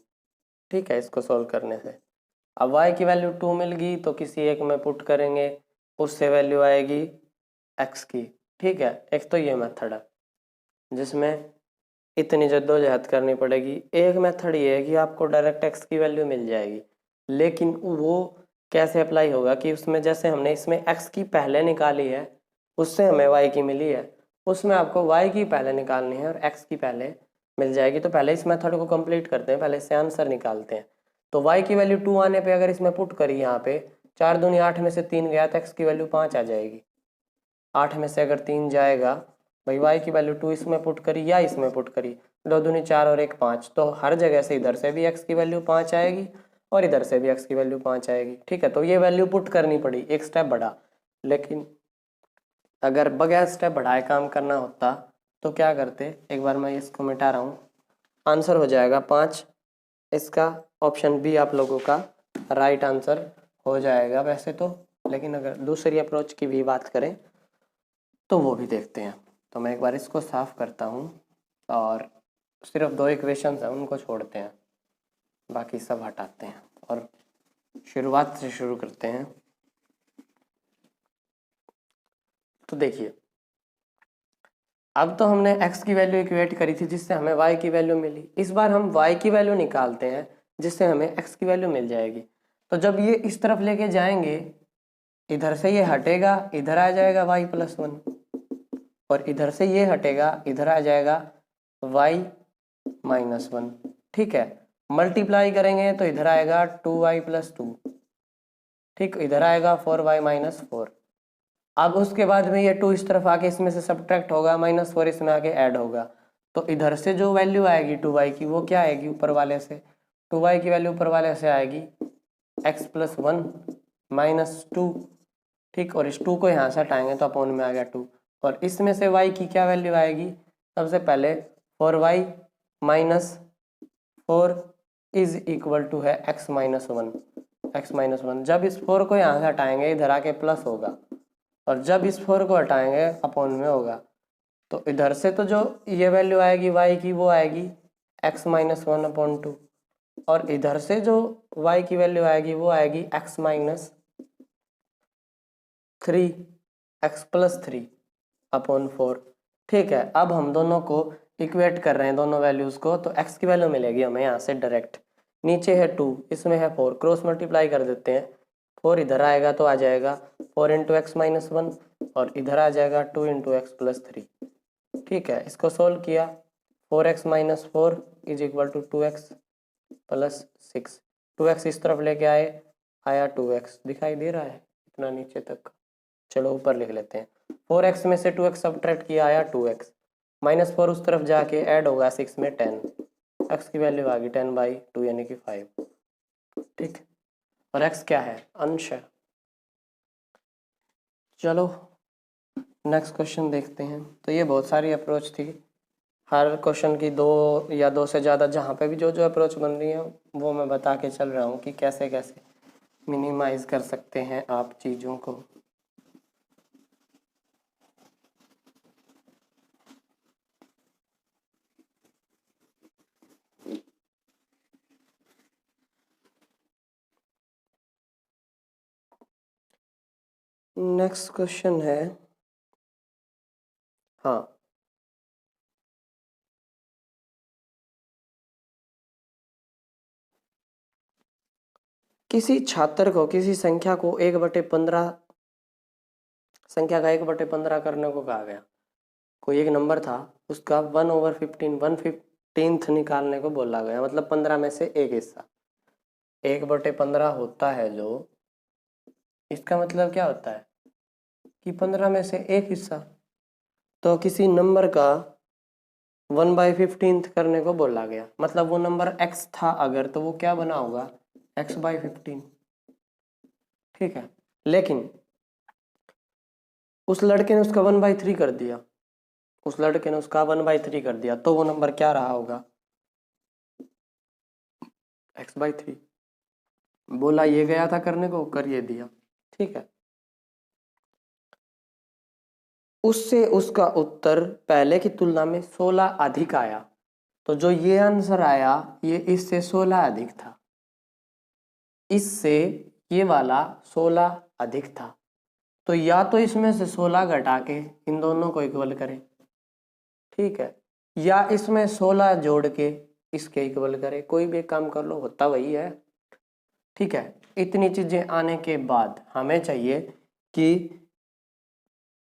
Speaker 1: ठीक है। इसको सॉल्व करने से अब y की वैल्यू 2 मिल गई तो किसी एक में पुट करेंगे, उससे वैल्यू आएगी x की, ठीक है। एक तो ये मेथड है जिसमें इतनी जद्दोजहद करनी पड़ेगी, एक मेथड ये है कि आपको डायरेक्ट x की वैल्यू मिल जाएगी, लेकिन वो कैसे अप्लाई होगा कि उसमें जैसे हमने इसमें x की पहले निकाली है उससे हमें y की मिली है, उसमें आपको y की पहले निकालनी है और x की पहले मिल जाएगी। तो पहले इस मेथड को कंप्लीट करते हैं, पहले इससे आंसर निकालते हैं। तो y की वैल्यू 2 आने पे अगर इसमें पुट करी यहाँ पे 4 दूनी 8 में से 3 गया तो x की वैल्यू 5 आ जाएगी, 8 में से अगर 3 जाएगा भाई y की वैल्यू 2 इसमें पुट करी या इसमें पुट करी 2 दूनी 4 और 1 5, तो हर जगह से इधर से भी x की वैल्यू 5 आएगी और इधर से भी x की वैल्यू 5 आएगी, ठीक है। तो ये वैल्यू पुट करनी पड़ी, एक स्टेप बढ़ा, लेकिन अगर बगैर स्टेप बढ़ाए काम करना होता तो क्या करते, एक बार मैं इसको मिटा रहा हूँ, आंसर हो जाएगा 5, इसका ऑप्शन बी आप लोगों का राइट आंसर हो जाएगा वैसे तो, लेकिन अगर दूसरी अप्रोच की भी बात करें तो वो भी देखते हैं। तो मैं एक बार इसको साफ करता हूँ और सिर्फ 2 इक्वेशंस हैं उनको छोड़ते हैं, बाकी सब हटाते हैं और शुरुआत से शुरू करते हैं। तो देखिए अब तो हमने x की वैल्यू इक्वेट करी थी जिससे हमें y की वैल्यू मिली, इस बार हम y की वैल्यू निकालते हैं जिससे हमें x की वैल्यू मिल जाएगी। तो जब ये इस तरफ लेके जाएंगे इधर से ये हटेगा इधर आ जाएगा y प्लस 1 और इधर से ये हटेगा इधर आ जाएगा y माइनस 1, ठीक है। मल्टीप्लाई करेंगे तो इधर आएगा 2y प्लस 2, ठीक, इधर आएगा 4y माइनस 4। अब उसके बाद में ये 2 इस तरफ आके इसमें से सब्ट्रैक्ट होगा, माइनस 4 इसमें आके ऐड होगा, तो इधर से जो वैल्यू आएगी 2y की वो क्या आएगी ऊपर वाले से, 2y की वैल्यू ऊपर वाले से आएगी x प्लस 1 माइनस 2, ठीक, और इस 2 को यहाँ से हटाएंगे तो अपॉन में आ गया 2 और इसमें से y की क्या वैल्यू आएगी, सबसे पहले 4y minus 4 is equal to है x माइनस 1, जब इस 4 को यहाँ से हटाएंगे इधर आके प्लस होगा और जब इस 4 को हटाएंगे अपॉन में होगा, तो इधर से तो जो ये वैल्यू आएगी y की वो आएगी x माइनस 1 अपॉन 2 और इधर से जो y की वैल्यू आएगी वो आएगी x minus 3 x plus 3 upon 4, ठीक है। अब हम दोनों को इक्वेट कर रहे हैं दोनों वैल्यूज को, तो x की वैल्यू मिलेगी हमें यहाँ से डायरेक्ट, नीचे है 2, इसमें है 4, क्रॉस मल्टीप्लाई कर देते हैं। 4 इधर आएगा तो आ जाएगा 4 इंटू एक्स माइनस 1 और इधर आ जाएगा 2 इंटू एक्स प्लस 3। ठीक है, इसको सोल्व किया 4x minus 4 is equal to 2x plus 6। 2x इस तरफ लेके आए, आया 2x, दिखाई दे रहा है इतना नीचे तक। चलो ऊपर लिख लेते हैं। 4x में से 2x सब्ट्रैक्ट किया, आया 2x माइनस 4 उस तरफ जाके ऐड होगा 6 में 10, x की वैल्यू आ गई 10/2 यानी कि 5। ठीक, और x क्या है, अंश है। चलो नेक्स्ट क्वेश्चन देखते हैं। तो ये बहुत सारी अप्रोच थी, हर क्वेश्चन की 2 या 2 से ज़्यादा, जहाँ पे भी जो जो अप्रोच बन रही है वो मैं बता के चल रहा हूँ कि कैसे कैसे मिनिमाइज कर सकते हैं आप चीज़ों को। नेक्स्ट क्वेश्चन है, हाँ, किसी छात्र को किसी संख्या को 1/15 संख्या का 1/15 करने को कहा गया। कोई एक नंबर था, उसका 1/15 1/15 निकालने को बोला गया, मतलब 15 में से एक हिस्सा। 1/15 होता है जो, इसका मतलब क्या होता है कि 15 में से एक हिस्सा। तो किसी नंबर का 1/15 करने को बोला गया, मतलब वो नंबर x था अगर, तो वो क्या बना होगा, x/15। ठीक है, लेकिन उस लड़के ने उसका 1/3 कर दिया, उस लड़के ने उसका 1/3 कर दिया, तो वो नंबर क्या रहा होगा, x/3। बोला ये गया था करने को, कर ये दिया। ठीक है, उससे उसका उत्तर पहले की तुलना में 16 अधिक आया। तो जो ये आंसर आया ये इससे 16 अधिक था, इससे ये वाला 16 अधिक था। तो या तो इसमें से 16 घटा के इन दोनों को इक्वल करें, ठीक है, या इसमें 16 जोड़ के इसके इक्वल करें, कोई भी काम कर लो, होता वही है। ठीक है, इतनी चीजें आने के बाद हमें चाहिए कि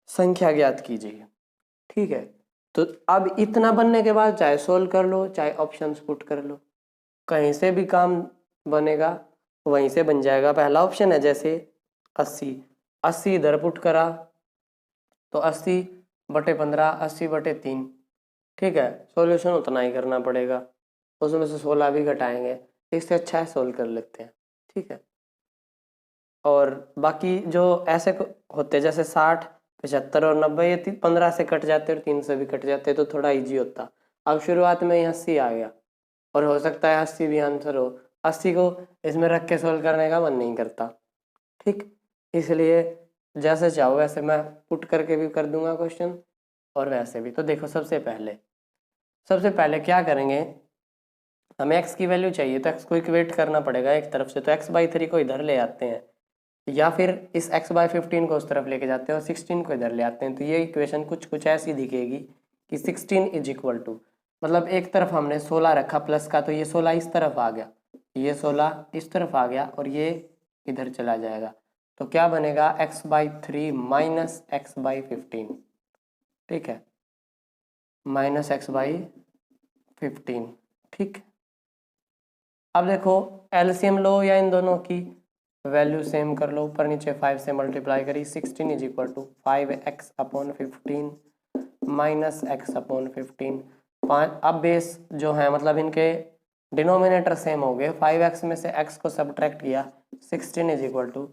Speaker 1: संख्या ज्ञात कीजिए। ठीक है, तो अब इतना बनने के बाद चाहे सोल्व कर लो चाहे ऑप्शंस पुट कर लो, कहीं से भी काम बनेगा वहीं से बन जाएगा। पहला ऑप्शन है जैसे 80, 80 इधर पुट करा तो 80/15 80/3। ठीक है, सॉल्यूशन उतना ही करना पड़ेगा, उसमें से 16 भी घटाएंगे, इससे अच्छा है सोल्व कर लेते हैं। ठीक है, और बाकी जो ऐसे होते जैसे 60 75 और 90, ये 15 से कट जाते और 3 से भी कट जाते तो थोड़ा इजी होता। अब शुरुआत में 80 आ गया और हो सकता है 80 भी आंसर हो, 80 को इसमें रख के सोल्व करने का मन नहीं करता। ठीक, इसलिए जैसे चाहो वैसे मैं पुट करके भी कर दूंगा क्वेश्चन, और वैसे भी। तो देखो सबसे पहले क्या करेंगे, हमें x की वैल्यू चाहिए तो x को इक्वेट करना पड़ेगा एक तरफ से, तो x/3 को इधर ले आते हैं, या फिर इस x/15 को उस तरफ लेके जाते हैं और 16 को इधर ले आते हैं। तो ये इक्वेशन कुछ कुछ ऐसी दिखेगी कि 16 इज इक्वल टू, मतलब एक तरफ हमने 16 रखा प्लस का, तो ये 16 इस तरफ आ गया, ये 16 इस तरफ आ गया और ये इधर चला जाएगा। तो क्या बनेगा, x/3 माइनस x/15। ठीक है, माइनस x/15। ठीक, अब देखो एलसीएम लो या इन दोनों की वैल्यू सेम कर लो, ऊपर नीचे 5 से मल्टीप्लाई करी, 16 is equal to 5x/15 minus x/15। 5, अब बेस जो है मतलब इनके डिनोमिनेटर सेम हो गए, 5x में से x को सब्ट्रैक्ट किया, 16 is equal to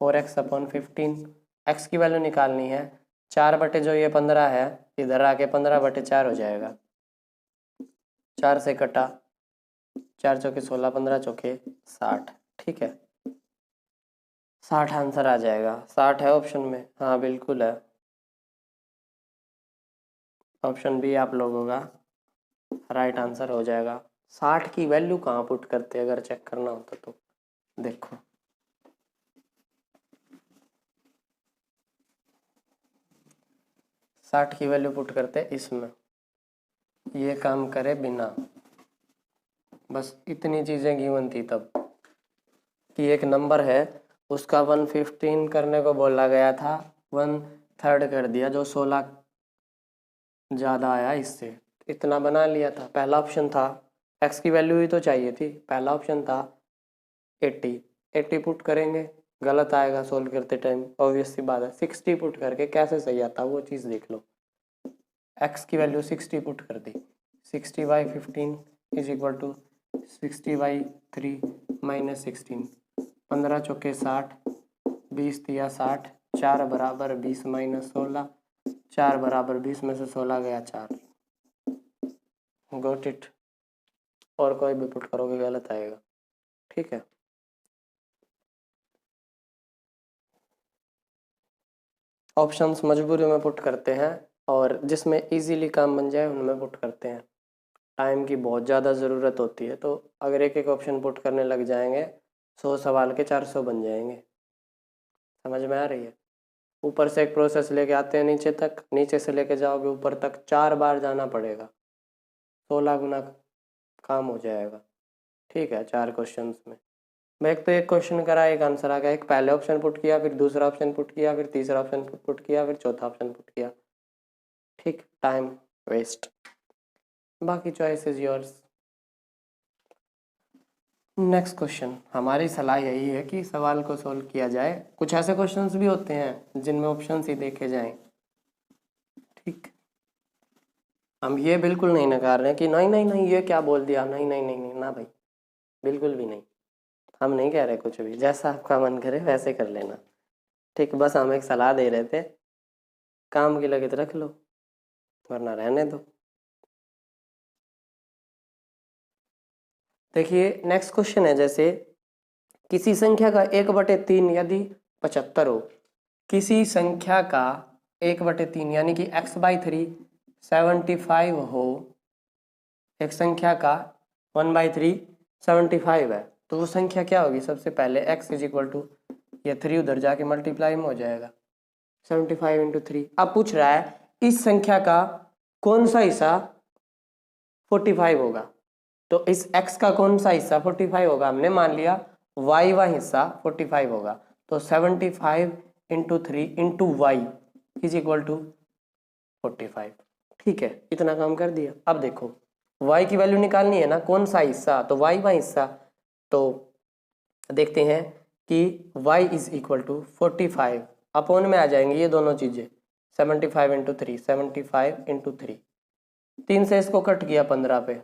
Speaker 1: 4x/15। x की वैल्यू निकालनी है, 4 बटे जो ये 15 है इधर आके 15/4 हो जाएगा, 4 से कटा, 4 चौके 16, 15 चौके 60। ठीक है, 60 आंसर आ जाएगा। 60 है ऑप्शन में, हाँ बिल्कुल है, ऑप्शन बी आप लोगों का राइट आंसर हो जाएगा। 60 की वैल्यू कहाँ पुट करते अगर चेक करना होता तो, देखो 60 की वैल्यू पुट करते इसमें, ये काम करे बिना, बस इतनी चीज़ें गिवन थी तब कि एक नंबर है उसका 115 करने को बोला गया था, 1/3 कर दिया, जो 16 ज़्यादा आया इससे, इतना बना लिया था। पहला ऑप्शन था x की वैल्यू ही तो चाहिए थी, पहला ऑप्शन था 80 पुट करेंगे, गलत आएगा सोल्व करते टाइम, ऑब्वियस सी बात है। 60 पुट करके कैसे सही आता वो चीज़ देख लो। x की वैल्यू 60 पुट कर दी, 60/15 इज इक्वल टू 60/3 माइनस 16, 15 चौके 60, 20 दिया 60, 4 बराबर 20 माइनस 16, 4 बराबर 20 में से 16 गया 4। Got it. और कोई भी पुट करोगे गलत आएगा, ठीक है। ऑप्शंस मजबूरी में पुट करते हैं और जिसमें इजीली काम बन जाए उनमें पुट करते हैं। टाइम की बहुत ज़्यादा ज़रूरत होती है, तो अगर एक एक ऑप्शन पुट करने लग जाएंगे 100 सवाल के 400 बन जाएंगे। समझ में आ रही है? ऊपर से एक प्रोसेस लेके आते हैं नीचे तक, नीचे से लेके जाओगे ऊपर तक 4 बार जाना पड़ेगा, 16 गुना काम हो जाएगा, ठीक है। 4 क्वेश्चंस में मैं एक तो एक क्वेश्चन करा, एक आंसर आ गया, एक पहले ऑप्शन पुट किया, फिर दूसरा ऑप्शन पुट किया, फिर तीसरा ऑप्शन पुट किया, फिर चौथा ऑप्शन पुट किया, ठीक। टाइम वेस्ट, बाकी choice is yours. Next question, हमारी सलाह यही है कि सवाल को सोल्व किया जाए। कुछ ऐसे क्वेश्चंस भी होते हैं जिनमें ऑप्शंस ही देखे जाएं, ठीक। हम ये बिल्कुल नहीं नकार रहे हैं कि नहीं नहीं नहीं ये क्या बोल दिया, नहीं नहीं नहीं नहीं ना भाई, बिल्कुल भी नहीं। हम नहीं कह रहे कुछ भी, जैसा आपका मन करे वैसे कर लेना, ठीक। बस हम एक सलाह दे रहे थे, काम की लगत रख लो वरना रहने दो। देखिए नेक्स्ट क्वेश्चन है, जैसे किसी संख्या का 1/3 यदि 75 हो, किसी संख्या का 1/3 यानी कि x/3 75 हो, एक संख्या का 1/3 75 है, तो वो संख्या क्या होगी? सबसे पहले x इज इक्वल टू, ये 3 उधर जाके मल्टीप्लाई में हो जाएगा, 75 इंटू 3। अब पूछ रहा है इस संख्या का कौन सा हिस्सा 45 होगा, तो इस x का कौन सा हिस्सा 45 होगा? हमने मान लिया y वा हिस्सा 45 होगा, तो 75 into 3 into Y is equal to 45, ठीक है। इतना काम कर दिया। अब देखो y की वैल्यू निकालनी है ना, कौन सा हिस्सा, तो y वा हिस्सा, तो देखते हैं कि y is equal to 45 upon में आ जाएंगे ये दोनों चीजें, 75 इंटू 3, 75 इंटू 3, 3 से इसको कट किया 15 पे,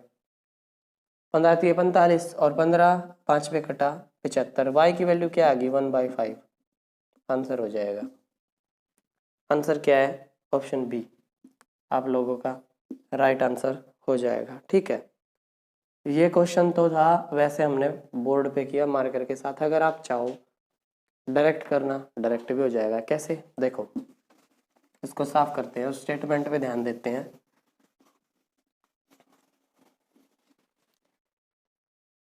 Speaker 1: 15 3 45 और 15 5 पे कटा 75, y की वैल्यू क्या आ गई 1/5, आंसर हो जाएगा। आंसर क्या है? ऑप्शन बी आप लोगों का राइट आंसर हो जाएगा, ठीक है। ये क्वेश्चन तो था वैसे हमने बोर्ड पे किया मार्कर के साथ, अगर आप चाहो डायरेक्ट करना डायरेक्ट भी हो जाएगा। कैसे? देखो इसको साफ करते हैं, उस स्टेटमेंट पे ध्यान देते हैं।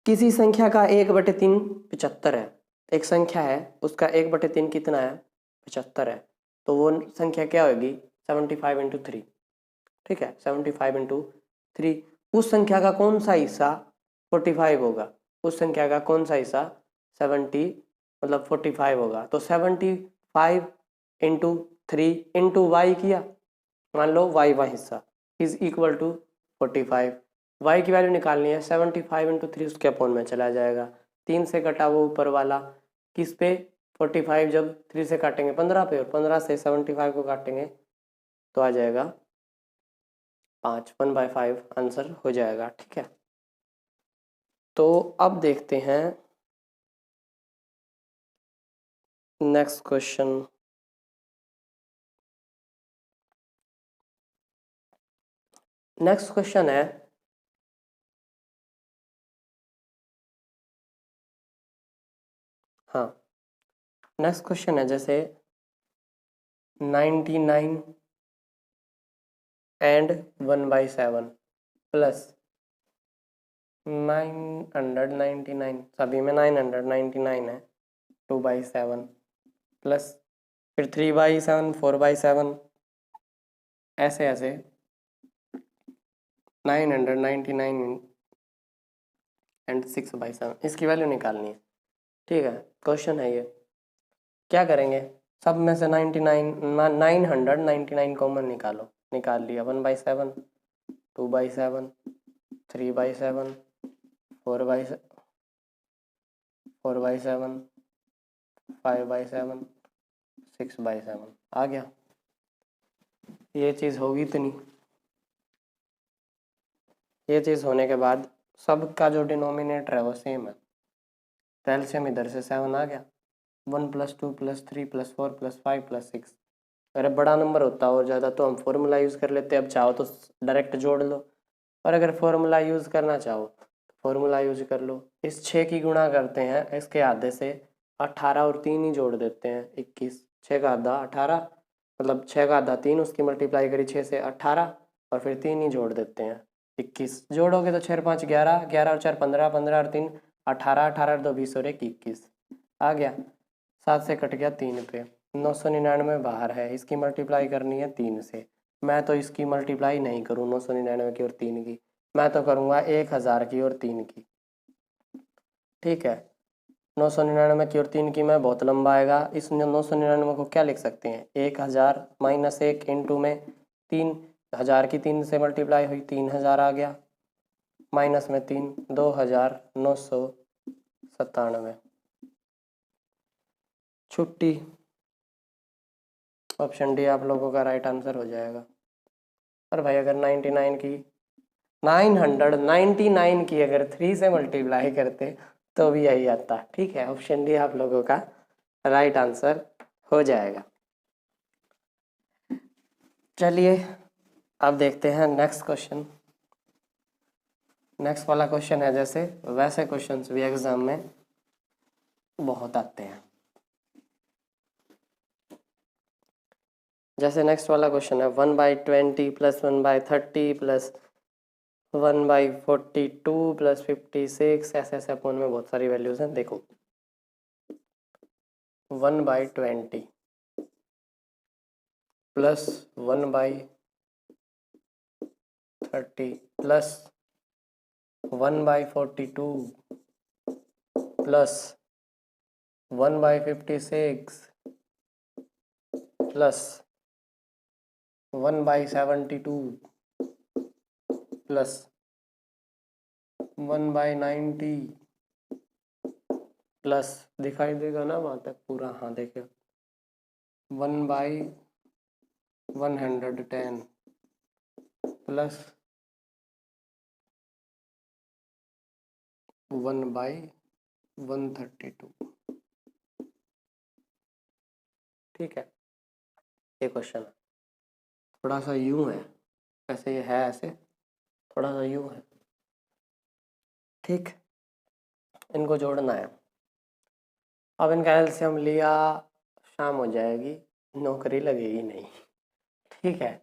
Speaker 1: किसी संख्या का 1/3 75 है, एक संख्या है उसका 1/3 कितना है? 75 है, तो वो संख्या क्या होगी? 75 इंटू 3, ठीक है। 75 इंटू 3, उस संख्या का कौन सा हिस्सा 45 होगा? उस संख्या का कौन सा हिस्सा 70 मतलब 45 होगा, तो 75 इंटू 3 इंटू वाई किया, मान लो वाई वा हिस्सा इज इक्वल टू 45, वाई की वैल्यू निकालनी है, 75 इंटू 3 उसके अपॉन में चला जाएगा, 3 से कटा वो ऊपर वाला किस पे? 45 जब 3 से काटेंगे 15 पे, और 15 से 75 को काटेंगे तो आ जाएगा 5, 1/5 आंसर हो जाएगा, ठीक है। तो अब देखते हैं नेक्स्ट क्वेश्चन। नेक्स्ट क्वेश्चन है, हाँ नेक्स्ट क्वेश्चन है जैसे 99 एंड 1/7 प्लस 999, सभी में 999 है, 2/7 प्लस फिर 3/7, 4/7, ऐसे ऐसे 999 एंड 6/7, इसकी वैल्यू निकालनी है। ठीक है, क्वेश्चन है ये। क्या करेंगे, सब में से 999 कॉमन निकालो। निकाल लिया। 1/7, 2/7, 3/7, 4/7, 5/7, 6/7 आ गया। ये चीज़ होगी इतनी। ये चीज़ होने के बाद सबका जो डिनोमिनेटर है वो सेम है, तो एलसीएम इधर से 7 आ गया। 1 + 2 + 3 + 4 + 5 + 6। अगर बड़ा नंबर होता और ज़्यादा तो हम फॉर्मूला यूज़ कर लेते, अब चाहो तो डायरेक्ट जोड़ लो, और अगर फॉर्मूला यूज़ करना चाहो तो फॉर्मूला यूज कर लो। इस 6 की गुणा करते हैं, इसके आधे से 18 और 3 ही जोड़ देते हैं, 21। 6 का आधा 18, मतलब 6 का आधा 3, उसकी मल्टीप्लाई करी 6 से 18, और फिर 3 ही जोड़ देते हैं, 21। जोड़ोगे तो 6 और 5 11, 11 और 4 15, 15 और 3 18, 18 और 2 20 और 1 21 आ गया। 7 से कट गया 3 पे, 999 बाहर है, इसकी मल्टीप्लाई करनी है 3 से। मैं तो इसकी मल्टीप्लाई नहीं करूँ 999 की और 3 की, मैं तो करूँगा 1000 की और 3 की। ठीक है, 999 की और 3 की में बहुत लंबा आएगा। इस 999 को क्या लिख सकते हैं, 1000 - 1 इंटू में 3000 की 3 से मल्टीप्लाई हुई, 3000 आ गया, माइनस में 3, 2997। छुट्टी। ऑप्शन डी आप लोगों का राइट आंसर हो जाएगा। और भाई अगर 999 की अगर 3 से मल्टीप्लाई करते तो भी यही आता। ठीक है, ऑप्शन डी आप लोगों का राइट आंसर हो जाएगा। चलिए अब देखते हैं नेक्स्ट क्वेश्चन। नेक्स्ट वाला क्वेश्चन है जैसे वैसे क्वेश्चंस भी एग्जाम में बहुत आते हैं। जैसे नेक्स्ट वाला क्वेश्चन है 1/20 + 1/30 + 1/42 + 56, ऐसे ऐसे अपन में बहुत सारी वैल्यूज हैं। देखो 1/20 + 1/30 + 1/42 + 1/56 + 1/72 + 1/90 प्लस, दिखाई देगा ना वहाँ तक पूरा, हाँ देखिए 1/110 प्लस 1/132। ठीक है, ये क्वेश्चन है थोड़ा सा यूं है, ऐसे ये है, ऐसे थोड़ा सा यूं है। ठीक, इनको जोड़ना है। अब इनका एलसीएम लिया, शाम हो जाएगी, नौकरी लगेगी नहीं। ठीक है,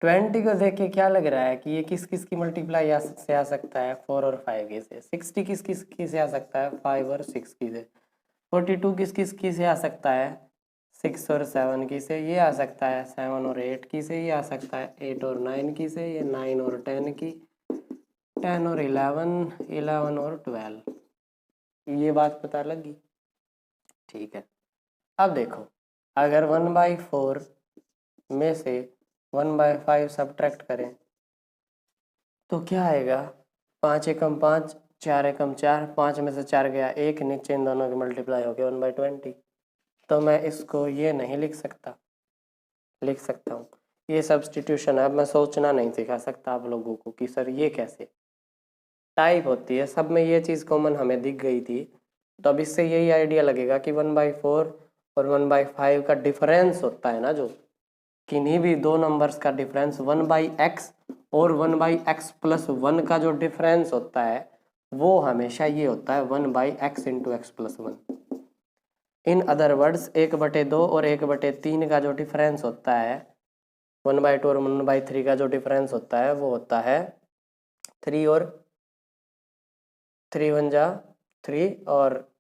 Speaker 1: 20 को देख के क्या लग रहा है कि ये किस किस की मल्टीप्लाई से आ सकता है, 4 और 5 की से। 60 किस किस की से आ सकता है, 5 और 6 की से। 42 किस किस की से आ सकता है, 6 और 7 की से। ये आ सकता है 7 और 8 की से। ये आ सकता है 8 और 9 की से। ये 9 और 10 की, 10 और 11, 11 और 12। ये बात पता लगी। ठीक है, अब देखो अगर 1/4 में से 1/5 सब्ट्रैक्ट करें तो क्या आएगा, 5 एकम 5, 4 एकम 4, 5 में से 4 गया 1, नीचे इन दोनों की मल्टीप्लाई हो गया 1/20। तो मैं इसको ये नहीं लिख सकता, लिख सकता हूँ। ये सब्सटीट्यूशन है। अब मैं सोचना नहीं सिखा सकता आप लोगों को कि सर ये कैसे टाइप होती है। सब में ये चीज़ कॉमन हमें दिख गई थी, तो अब इससे यही आइडिया लगेगा कि 1/4 और 1/5 का डिफरेंस होता है ना, जो किन्हीं भी दो नंबर्स का डिफरेंस 1/x और 1/x+1 का जो डिफरेंस होता है वो हमेशा ये होता है 1/x × x+1। In other words 1/2 और 1/3 का जो डिफरेंस होता है, 1/2 और 1/3 का जो डिफरेंस होता है वो होता है 3 और 3 1 जा 3 और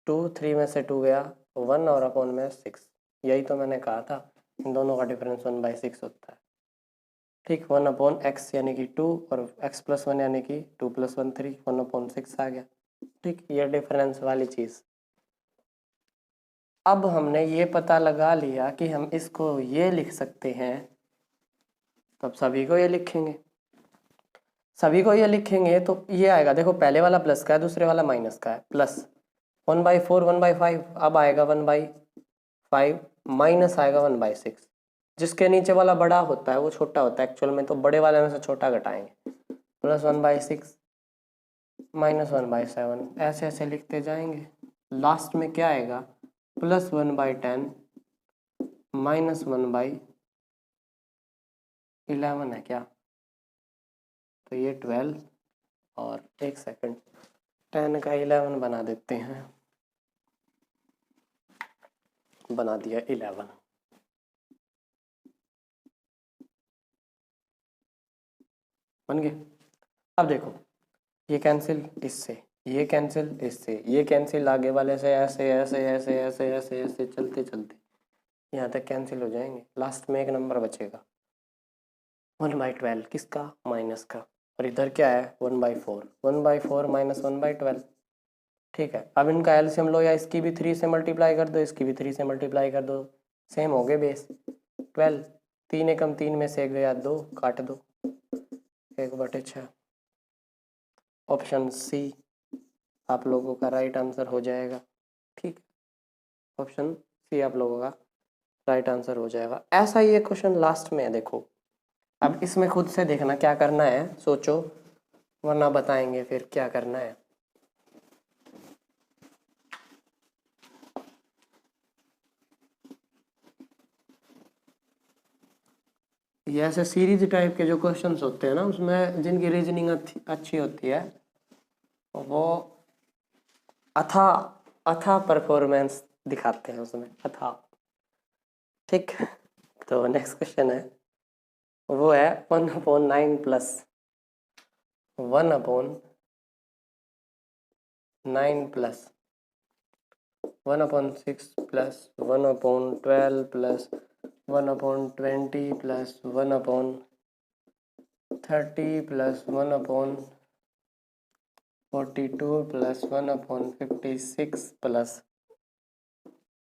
Speaker 1: 2, 3 में से 2 गया 1 और अपॉन में 6। यही तो मैंने कहा था, इन दोनों का डिफरेंस 1/6 होता है। ठीक, 1/x यानी कि 2 और x + 1 यानी कि 2 + 1 3, 1/6 आ गया। ठीक, ये डिफरेंस वाली चीज़। अब हमने ये पता लगा लिया कि हम इसको ये लिख सकते हैं, तब सभी को ये लिखेंगे। सभी को ये लिखेंगे तो ये आएगा, देखो पहले वाला प्लस का है, दूसरे वाला माइनस का है। प्लस 1/4 1/5, अब आएगा 1/5 माइनस आएगा 1/6। जिसके नीचे वाला बड़ा होता है वो छोटा होता है एक्चुअल में, तो बड़े वाले में से छोटा घटाएंगे। प्लस 1/6 माइनस 1/7, ऐसे ऐसे लिखते जाएंगे। लास्ट में क्या आएगा, प्लस 1/10 माइनस 1/11 है क्या, तो ये 12 और 1 सेकंड 10 का 11 बना देते हैं, बना दिया 11। बन गए। अब देखो ये कैंसिल इससे, ये कैंसिल इससे, ये कैंसिल आगे वाले से ऐसे ऐसे ऐसे ऐसे ऐसे ऐसे चलते चलते यहाँ तक कैंसिल हो जाएंगे। लास्ट में एक नंबर बचेगा 1/12, किसका, माइनस का। और इधर क्या है 1/4, 1/4 माइनस 1/12। ठीक है, अब इनका एलसीएम लो, या इसकी भी 3 से मल्टीप्लाई कर दो, इसकी भी 3 से मल्टीप्लाई कर दो, सेम हो गए बेस 12। 3 एकम 3 में से गया 2, काट दो 1/6। ऑप्शन सी आप लोगों का राइट आंसर हो जाएगा। ठीक, ऑप्शन सी आप लोगों का राइट आंसर हो जाएगा। ऐसा ये क्वेश्चन लास्ट में है, देखो अब इसमें खुद से देखना क्या करना है, सोचो, वरना बताएंगे फिर क्या करना है। ये ऐसे सीरीज टाइप के जो क्वेश्चंस होते हैं ना, उसमें जिनकी रीजनिंग अच्छी होती है वो अथा अथा परफॉर्मेंस दिखाते हैं उसमें, अथा। ठीक, तो नेक्स्ट क्वेश्चन है, वो है 1/9 plus 1/9 plus 1/6 plus 1/12 plus 1/20 plus 1/30 plus 1/42 plus 1/56 plus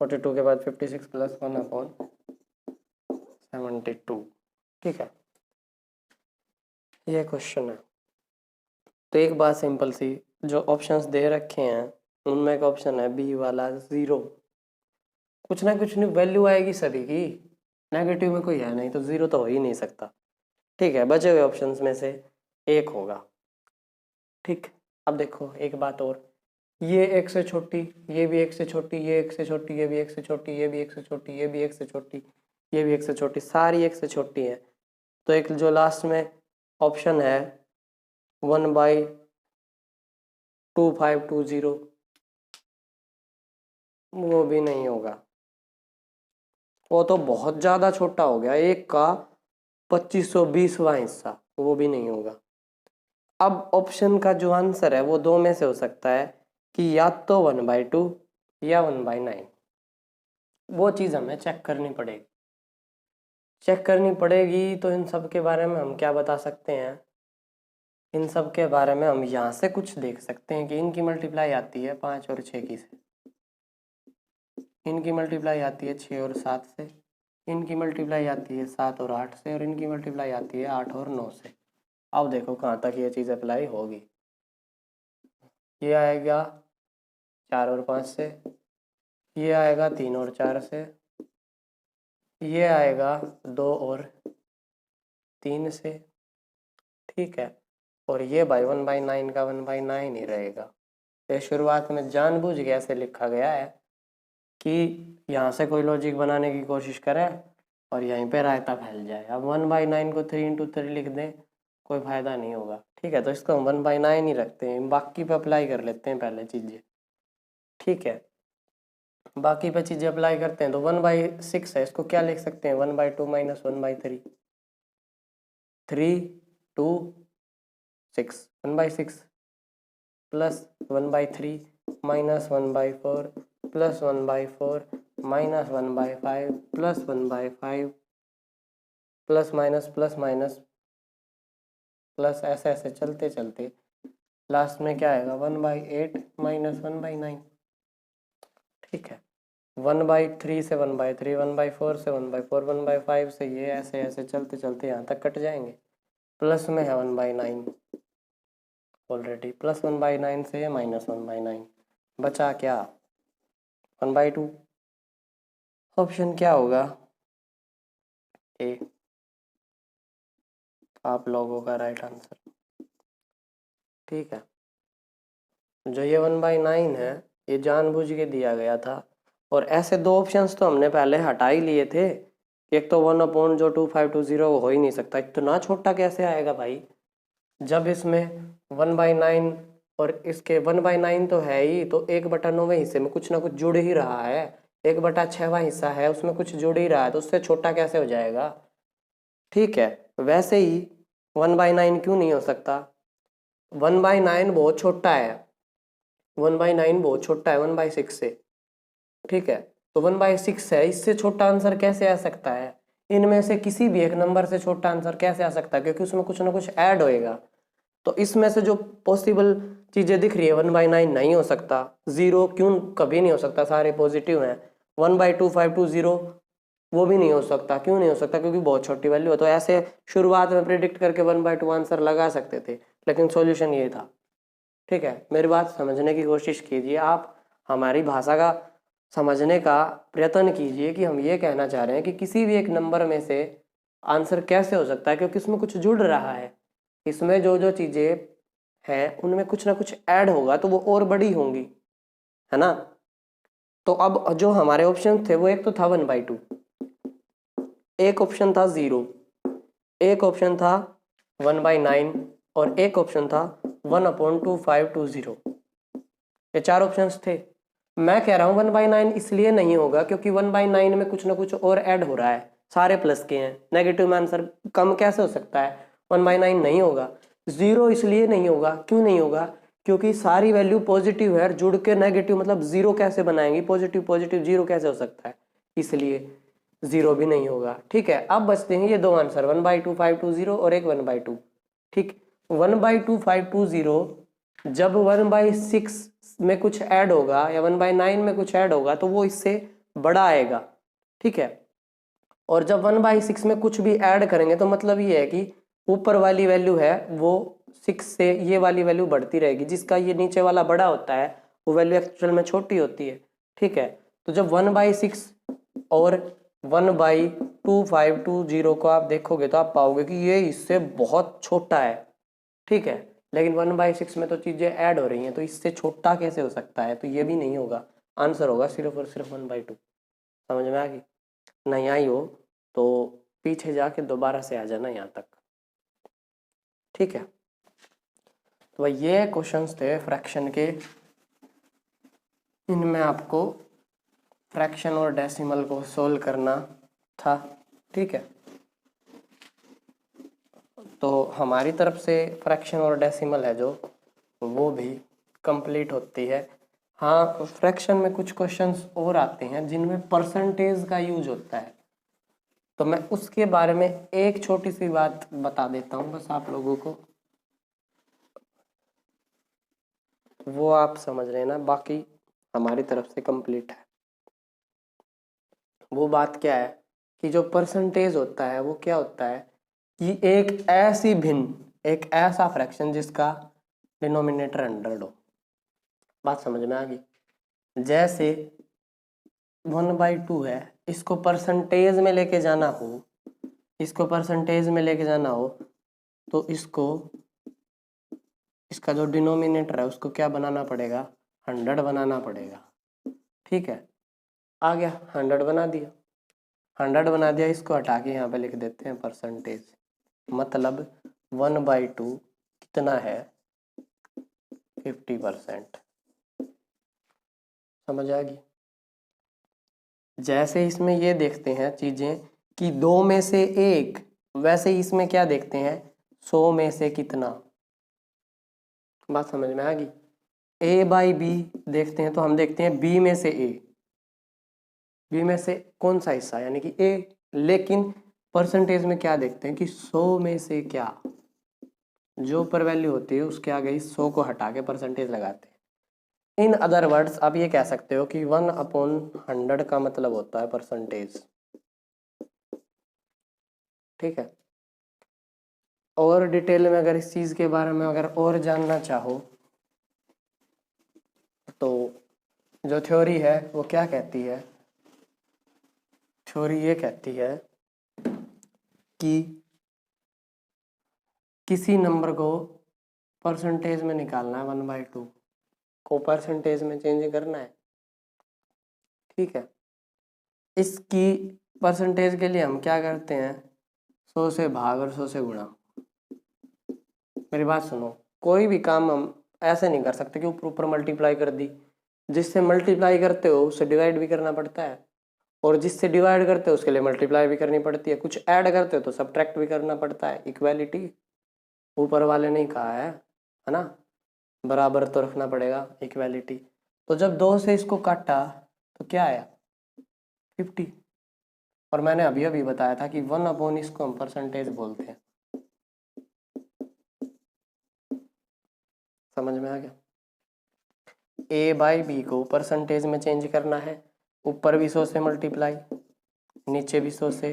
Speaker 1: 42 के बाद 56 प्लस 1/72। ठीक है, ये क्वेश्चन है। तो एक बात सिंपल सी, जो ऑप्शंस दे रखे हैं उनमें एक ऑप्शन है बी वाला 0, कुछ ना कुछ वैल्यू आएगी सभी की, नेगेटिव में कोई है नहीं, तो 0 तो हो ही नहीं सकता। ठीक है, बचे हुए ऑप्शंस में से एक होगा। ठीक, अब देखो एक बात और, ये एक से छोटी, ये भी एक से छोटी, ये एक से छोटी, ये भी एक से छोटी, ये भी एक से छोटी, ये भी एक से छोटी, ये भी एक से छोटी, सारी एक से छोटी है। तो एक जो लास्ट में ऑप्शन है 1/2520 वो भी नहीं होगा, वो तो बहुत ज़्यादा छोटा हो गया, एक का 2520वां हिस्सा, वो भी नहीं होगा। अब ऑप्शन का जो आंसर है वो दो में से हो सकता है कि या तो 1/2 या 1/9। वो चीज़ हमें चेक करनी पड़ेगी, चेक करनी पड़ेगी। तो इन सब के बारे में हम क्या बता सकते हैं, इन सब के बारे में हम यहाँ से कुछ देख सकते हैं कि इनकी मल्टीप्लाई आती है 5 और 6 की से, इनकी मल्टीप्लाई आती है 6 और 7 से, इनकी मल्टीप्लाई आती है 7 और 8 से, और इनकी मल्टीप्लाई आती है 8 और 9 से। अब देखो कहाँ तक ये चीज़ अप्लाई होगी। ये आएगा 4 और 5 से, ये आएगा 3 और 4 से, ये आएगा 2 और 3 से। ठीक है, और ये बाई 1/9 का 1/9 ही रहेगा। ये शुरुआत में जानबूझ के ऐसे लिखा गया है कि यहाँ से कोई लॉजिक बनाने की कोशिश करे और यहीं पे रायता फैल जाए। अब 1/9 को 3 × 3 लिख दें, कोई फायदा नहीं होगा। ठीक है, तो इसको हम 1/9 ही रखते हैं, बाकी पे अप्लाई कर लेते हैं पहले चीज़ें। ठीक है, बाकी पे चीज़ें अप्लाई करते हैं। तो 1/6 है, इसको क्या लिख सकते हैं 1/2 minus 1/3, 3 2 6, 1/6 plus 1/3 minus 1/4 plus 1/4 minus 1/5 plus 1/5 plus minus plus ऐसे ऐसे चलते चलते लास्ट में क्या आएगा 1/8 माइनस 1/9। ठीक है, 1/3 से 1/3, 1/4 से 1/4, 1/5 से ये ऐसे ऐसे चलते चलते यहाँ तक कट जाएंगे। प्लस में है 1/9 ऑलरेडी, प्लस 1/9 से माइनस 1/9, बचा क्या 1/2। ऑप्शन क्या होगा? ए, आप लोगों का राइट आंसर। ठीक है, जो ये 1/9 है ये जानबूझ के दिया गया था, और ऐसे दो ऑप्शंस तो हमने पहले हटा ही लिए थे। एक तो 1/2520 हो ही नहीं सकता, इतना छोटा कैसे आएगा भाई, जब इसमें 1/9 और इसके 1/9 तो है ही, तो 1/9वें हिस्से में कुछ ना कुछ जुड़ ही रहा है, 1/6वां हिस्सा है उसमें कुछ जुड़ ही रहा है, तो उससे छोटा कैसे हो जाएगा। ठीक है, वैसे ही 1/9 क्यों नहीं हो सकता, 1/9 बहुत छोटा है, 1/9 बहुत छोटा है 1/6 से। ठीक है, तो 1/6 है, इससे छोटा आंसर कैसे आ सकता है, इनमें से किसी भी एक नंबर से छोटा आंसर कैसे आ सकता है, क्योंकि उसमें कुछ ना कुछ ऐड होएगा। तो इसमें से जो पॉसिबल चीजें दिख रही है 1/9 नहीं हो सकता, 0 क्यों कभी नहीं हो सकता, सारे पॉजिटिव हैं। 1/2520 वो भी नहीं हो सकता, क्यों नहीं हो सकता, क्योंकि बहुत छोटी वैल्यू है। तो ऐसे शुरुआत में प्रिडिक्ट करके 1/2 आंसर लगा सकते थे, लेकिन सॉल्यूशन ये था। ठीक है, मेरी बात समझने की कोशिश कीजिए, आप हमारी भाषा का समझने का प्रयत्न कीजिए कि हम ये कहना चाह रहे हैं कि किसी भी एक नंबर में से आंसर कैसे हो सकता है, क्योंकि इसमें कुछ जुड़ रहा है, इसमें जो जो चीजें हैं उनमें कुछ ना कुछ ऐड होगा तो वो और बड़ी होंगी, है ना। तो अब जो हमारे ऑप्शन थे वो एक तो था 1/2, एक ऑप्शन था 0, एक ऑप्शन था 1/9 और एक ऑप्शन था 1/2520। ये 4 ऑप्शंस थे। मैं कह रहा हूं 1/9 इसलिए नहीं होगा क्योंकि 1/9 में कुछ ना कुछ और ऐड हो रहा है, सारे प्लस के हैं, नेगेटिव में आंसर कम कैसे हो सकता है, 1/9 नहीं होगा। 0 इसलिए नहीं होगा, क्यों नहीं होगा, क्योंकि सारी वैल्यू पॉजिटिव है, जुड़ के नेगेटिव मतलब 0 कैसे बनाएंगी, पॉजिटिव पॉजिटिव 0 कैसे हो सकता है, इसलिए 0 भी नहीं होगा। ठीक है, अब बचते हैं ये दो आंसर 1/2520 और एक 1/2। ठीक, 1/2520 जब 1/6 में कुछ ऐड होगा या 1/9 में कुछ ऐड होगा तो वो इससे बड़ा आएगा। ठीक है, और जब 1/6 में कुछ भी ऐड करेंगे तो मतलब ये है कि ऊपर वाली वैल्यू है वो 6 से ये वाली वैल्यू बढ़ती रहेगी, जिसका ये नीचे वाला बड़ा होता है वो वैल्यू एक्चुअल में छोटी होती है। ठीक है, तो जब 1/6 और 1/2520 को आप देखोगे तो आप पाओगे कि ये इससे बहुत छोटा है। ठीक है, लेकिन 1/6 में तो चीजें ऐड हो रही हैं, तो इससे छोटा कैसे हो सकता है, तो ये भी नहीं होगा, आंसर होगा सिर्फ और सिर्फ 1/2। समझ में आ गई? नहीं आई हो तो पीछे जाके दोबारा से आ जाना यहाँ तक। ठीक है, तो भाई ये क्वेश्चंस थे फ्रैक्शन के, इनमें आपको फ्रैक्शन और डेसिमल को सोल्व करना था। ठीक है, तो हमारी तरफ से फ्रैक्शन और डेसिमल है जो वो भी कंप्लीट होती है। हाँ, फ्रैक्शन में कुछ क्वेश्चंस और आते हैं जिनमें परसेंटेज का यूज होता है, तो मैं उसके बारे में एक छोटी सी बात बता देता हूँ बस आप लोगों को, वो आप समझ लेना, बाकी हमारी तरफ से कंप्लीट है। वो बात क्या है कि जो परसेंटेज होता है वो क्या होता है कि एक ऐसी भिन्न, एक ऐसा फ्रैक्शन जिसका डिनोमिनेटर 100 हो। बात समझ में आ गई? जैसे 1/2 है, इसको परसेंटेज में लेके जाना हो, इसको परसेंटेज में लेके जाना हो तो इसको, इसका जो डिनोमिनेटर है उसको क्या बनाना पड़ेगा, 100 बनाना पड़ेगा। ठीक है, आ गया 100 बना दिया, 100 बना दिया, इसको हटा के यहाँ पे लिख देते हैं परसेंटेज, मतलब 1/2 कितना है 50%। समझ आ गई? जैसे इसमें ये देखते हैं चीजें कि 2 में से 1, वैसे ही इसमें क्या देखते हैं 100 में से कितना। बात समझ में आ गई? A/B देखते हैं तो हम देखते हैं B में से A, B में से कौन सा हिस्सा यानी कि A, लेकिन परसेंटेज में क्या देखते हैं कि 100 में से क्या, जो ऊपर वैल्यू होती है उसके आगे इस 100 को हटा के परसेंटेज लगाते हैं। इन अदर वर्ड्स आप ये कह सकते हो कि 1/100 का मतलब होता है परसेंटेज। ठीक है। और डिटेल में अगर इस चीज़ के बारे में अगर और जानना चाहो तो जो थ्योरी है वो क्या कहती है, थ्योरी ये कहती है कि किसी नंबर को परसेंटेज में निकालना है 1/2 को परसेंटेज में चेंज करना है। ठीक है। इसकी परसेंटेज के लिए हम क्या करते हैं, 100 से भाग और 100 से गुणा। मेरी बात सुनो, कोई भी काम हम ऐसे नहीं कर सकते कि ऊपर ऊपर मल्टीप्लाई कर दी। जिससे मल्टीप्लाई करते हो उससे डिवाइड भी करना पड़ता है, और जिससे डिवाइड करते हो उसके लिए मल्टीप्लाई भी करनी पड़ती है। कुछ ऐड करते हो तो सब्ट्रैक्ट भी करना पड़ता है। इक्वालिटी ऊपर वाले ने कहा है ना, बराबर तो रखना पड़ेगा इक्वालिटी। तो जब 2 से इसको काटा तो क्या आया 50। और मैंने अभी अभी बताया था कि 1/, इसको हम परसेंटेज बोलते हैं। समझ में आ गया। A/B को परसेंटेज में चेंज करना है, ऊपर भी 100 से मल्टीप्लाई, नीचे भी 100 से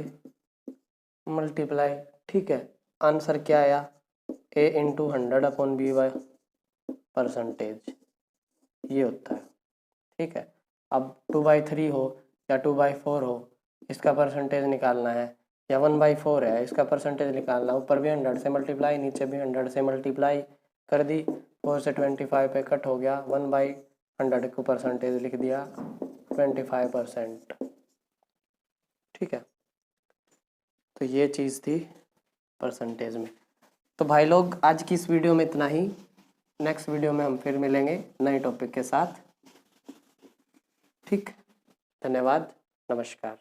Speaker 1: मल्टीप्लाई। ठीक है। आंसर क्या आया, A × 100/B परसेंटेज, ये होता है। ठीक है। अब 2/3 हो या 2/4 हो, इसका परसेंटेज निकालना है, या 1/4 है इसका परसेंटेज निकालना है। ऊपर भी 100 से मल्टीप्लाई, नीचे भी 100 से मल्टीप्लाई कर दी, 4 से 25 पे कट हो गया, 1/100 को परसेंटेज लिख दिया 25%। ठीक है। तो ये चीज़ थी परसेंटेज में। तो भाई लोग आज की इस वीडियो में इतना ही। नेक्स्ट वीडियो में हम फिर मिलेंगे नए टॉपिक के साथ। ठीक, धन्यवाद, नमस्कार।